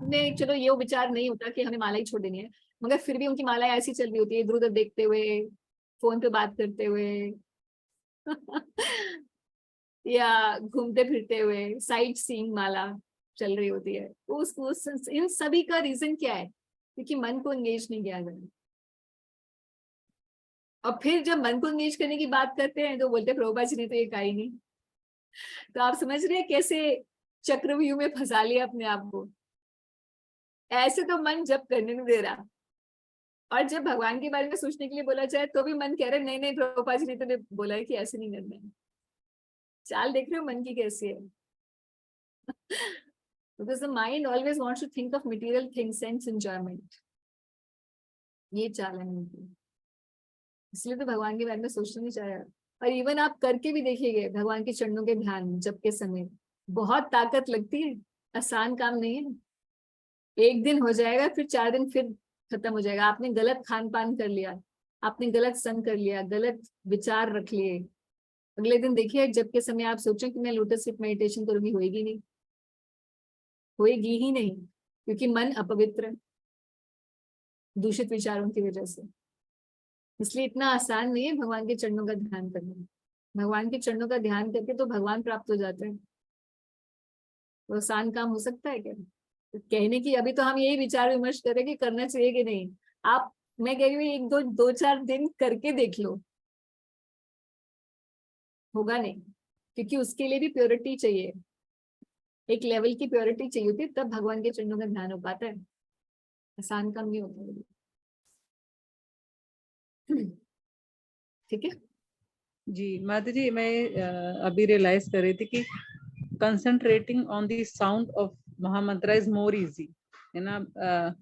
में चलो ये विचार नहीं होता कि हमें माला ही छोड़ देनी है, मगर फिर भी उनकी माला ऐसी चल रही होती है, इधर उधर देखते हुए, फोन पे बात करते हुए या घूमते फिरते हुए, साइट सीइंग माला चल रही होती है। इन सभी का रीजन क्या है, क्योंकि मन को एंगेज नहीं किया जाए। और फिर जब मन को एंगेज करने की बात करते हैं तो बोलते हैं प्रभुपाद जी ने तो ये कहा ही नहीं। तो आप समझ रहे हैं कैसे चक्रव्यूह में फंसा लिया अपने आप को। ऐसे तो मन जब करने नहीं दे रहा, और जब भगवान के बारे में सोचने के लिए बोला जाए तो भी मन कह रहा है नहीं नहीं प्रभुपाद जी ने तो बोला है कि ऐसे नहीं करना है। चाल देख रहे हो मन की कैसी है। Because the mind always wants to think of material things, sense enjoyment, ये चाल है मन की, इसलिए तो भगवान के बारे में सोचना नहीं चाह रहा। और इवन आप करके भी देखिएगा भगवान के चरणों के ध्यान जब के समय, बहुत ताकत लगती है, आसान काम नहीं है। एक दिन हो जाएगा फिर 4 दिन फिर खत्म हो जाएगा। आपने गलत खान पान कर लिया, आपने गलत संग कर लिया, गलत विचार रख लिए, अगले दिन देखिए जब के समय आप सोचें कि मैं लोटस फीट मेडिटेशन करूंगी, होएगी नहीं, होएगी ही नहीं, क्योंकि मन अपवित्र, दूषित विचारों की वजह से। इसलिए इतना आसान नहीं है भगवान के चरणों का ध्यान करना। भगवान के चरणों का ध्यान करके तो भगवान प्राप्त हो जाते हैं, वो आसान काम हो सकता है क्या? तो कहने की अभी तो हम यही विचार विमर्श करें कि करना चाहिए कि नहीं। आप, मैं कह रही हूँ 1-2-4 दिन करके देख लो, होगा नहीं, क्योंकि उसके लिए भी प्योरिटी चाहिए, एक लेवल की प्योरिटी चाहिए होती है, तब भगवान के चरणों का ध्यान हो पाता है, आसान काम नहीं होता है। ठीक है। जी माता जी, मैं अभी रियलाइज कर रही थी कि concentrating on the sound of महामंत्र इज मोर इजी, है ना।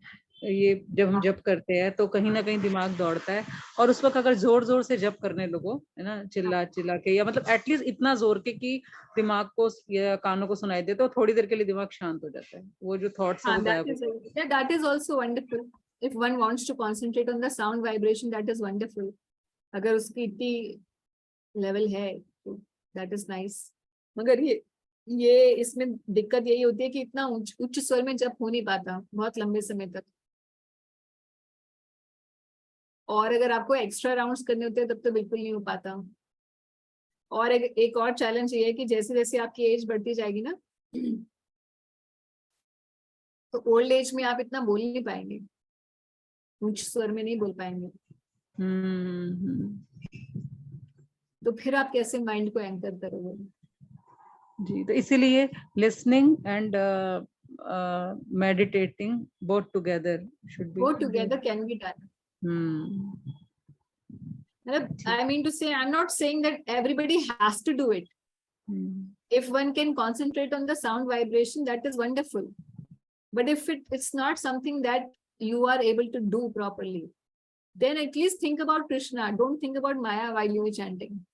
ये जब हम जप करते हैं तो कहीं ना कहीं दिमाग दौड़ता है, और उस वक्त अगर जोर जोर से जप करने लगो, है ना, चिल्ला चिल्ला के, या मतलब एटलीस्ट इतना जोर के कि दिमाग को या कानों को सुनाई दे, तो थोड़ी देर के लिए दिमाग शांत हो जाता है, वो जो थॉट्स है वो गायब हो जाते हैं। that is also wonderful. If one wants to concentrate on the sound vibration, that is wonderful. अगर उसकी इतनी लेवल है तो that is nice. मगर ये इसमें दिक्कत यही होती है कि इतना उच्च स्वर में जप हो नहीं पाता बहुत लंबे समय तक, और अगर आपको एक्स्ट्रा राउंड्स करने होते हैं तब तो बिल्कुल नहीं हो पाता। और एक और चैलेंज ये है कि जैसे जैसे आपकी एज बढ़ती जाएगी ना, तो ओल्ड एज में आप इतना बोल नहीं पाएंगे, उच्च स्वर में नहीं बोल पाएंगे, तो फिर आप कैसे माइंड को एंकर करोगे? जी, तो इसीलिए listening and meditating both together should be. Both together can be done. I mean to say, I'm not saying that everybody has to do it. If one can concentrate on the sound vibration, that is wonderful. But if it's not something that you are able to do properly, then at least think about Krishna. Don't think about Maya while you are chanting.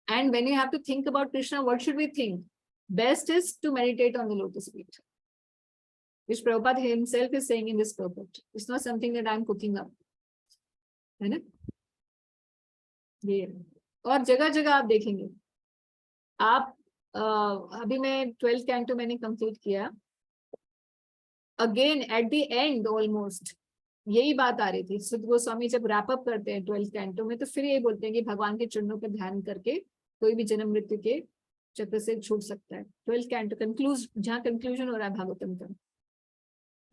And when you have to think about Krishna, what should we think? Best is to meditate on the lotus feet, which Prabhupada himself is saying in this purport. It's not something that I'm cooking up. है ना? ये और जगह जगह आप देखेंगे, आप अभी मैं 12th कैंटो मैंने कंप्लीट किया, again at the end almost यही बात आ रही थी। सुध गोस्वामी जब रैप अप करते हैं 12th कैंटो में, तो फिर ये बोलते हैं कि भगवान के चरणों पर ध्यान करके कोई भी जन्म मृत्यु के चक्र से छूट सकता है। 12th कैंटो जहाँ कंक्लूजन हो रहा है भागवतम का,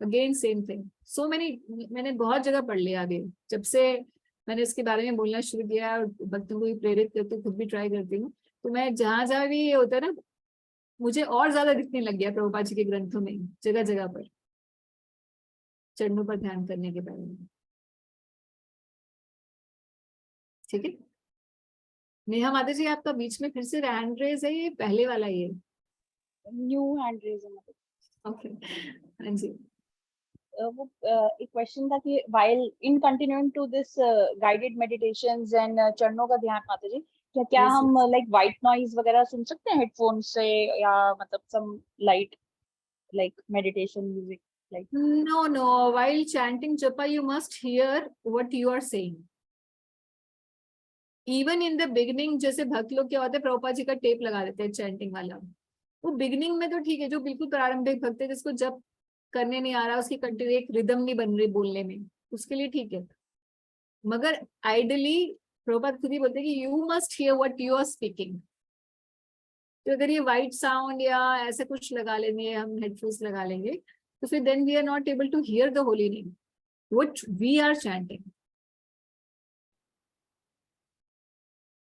अगेन सेम थिंग। सो मैंने बहुत जगह पढ़ लिया आगे, जब से मैंने इसके बारे में बोलना शुरू किया और भक्तों को भी प्रेरित करती हूँ, खुद भी ट्राई करती हूँ, तो मैं जहां जहां भी ये होता है ना, मुझे और ज्यादा दिखने लग गया प्रभुपाद जी के ग्रंथों में जगह जगह पर चरणों पर ध्यान करने के बारे में। ठीक है, नेहा माता जी आपका बीच में फिर से हैंड रेज है, ये पहले वाला ही है? न्यू हैंड रेज है। ओके, हाँ जी। वो एक क्वेश्चन था कि while in continuing to this guided meditations and चरणों का ध्यान माता जी, क्या Yes, हम like white noise वगैरह सुन सकते हैं हेडफोन से, या मतलब some light like meditation music like? No, while chanting japa you must hear what you are saying. Even in the beginning, जैसे भक्त लोग क्या होते हैं, प्रभुपाद जी का टेप लगा देते हैं चैंटिंग वाला, वो बिगिनिंग में तो ठीक है, जो बिल्कुल प्रारंभिक भक्त है जिसको जब करने नहीं आ रहा, उसकी कंटिन्यू एक रिदम नहीं बन रही बोलने में, उसके लिए ठीक है। मगर आइडियली प्रभुपाद खुद ही बोलते हैं कि you must hear what you are speaking. तो अगर ये वाइट साउंड या ऐसा कुछ लगा लेंगे, हम हेडफोन्स लगा लेंगे, तो फिर then we are not able to hear the holy name what we are chanting.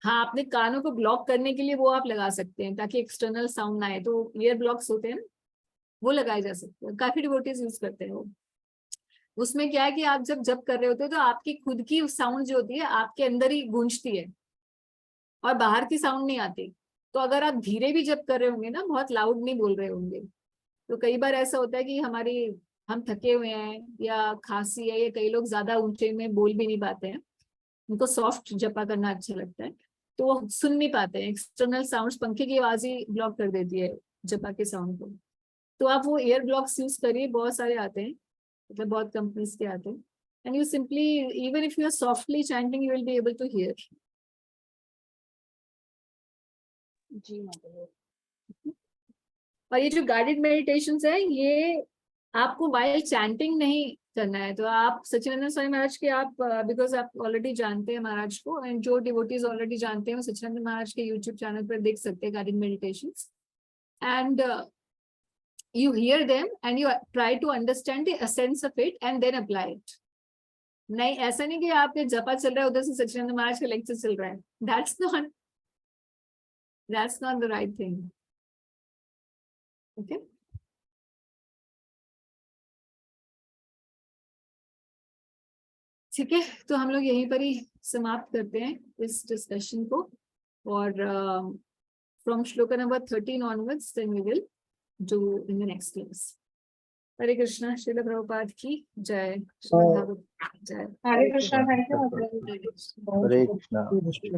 हाँ, अपने कानों को ब्लॉक करने के लिए वो आप लगा सकते हैं ताकि एक्सटर्नल साउंड ना आए, तो ईयर ब्लॉक्स होते हैं ना, वो लगाए जा सकते हैं, काफी डिवोटीज यूज करते हैं वो। उसमें क्या है कि आप जब कर रहे होते हो तो आपकी खुद की साउंड जो होती है आपके अंदर ही गूंजती है और बाहर की साउंड नहीं आती। तो अगर आप धीरे भी जब कर रहे होंगे ना, बहुत लाउड नहीं बोल रहे होंगे, तो कई बार ऐसा होता है कि हम थके हुए हैं या खांसी है, या कई लोग ज्यादा ऊंचे में बोल भी नहीं पाते हैं, उनको सॉफ्ट जपा करना अच्छा लगता है, तो वो सुन नहीं पाते हैं। एक्सटर्नल साउंड्स, पंखे की आवाज ही ब्लॉक कर देती है जपा के साउंड को। तो आप वो ईयर ब्लॉक्स यूज करिए, बहुत सारे आते हैं, मतलब बहुत कंपनीज के आते हैं, and you simply even if you are softly chanting you will be able to hear. जी मतलब। और ये जो गाइडेड मेडिटेशंस है, ये आपको वाइल चैंटिंग नहीं करना है। तो आप सच्चिदानंद स्वामी महाराज के आप बिकॉज आप ऑलरेडी जानते हैं महाराज को, एंड जो डिवोटीज ऑलरेडी जानते हैं वो सच्चिदानंद महाराज के यूट्यूब चैनल पर देख सकते हैं guided meditations, and you hear them and you try to understand the essence of it and then apply it. नहीं, ऐसा नहीं कि आपके जपा चल रहा है उधर से सच्चिदानंद महाराज का लेक्चर चल रहा है, that's not the right thing. Okay, ठीक है, तो हम लोग यहीं पर ही समाप्त करते हैं इस डिस्कशन को, और from shloka number 13 onwards then we will do in the next class. Hare Krishna, Shrila Prabhupada की जय, श्रीमद् भागवत की जय। Hare Krishna, thank you. हरे कृष्णा।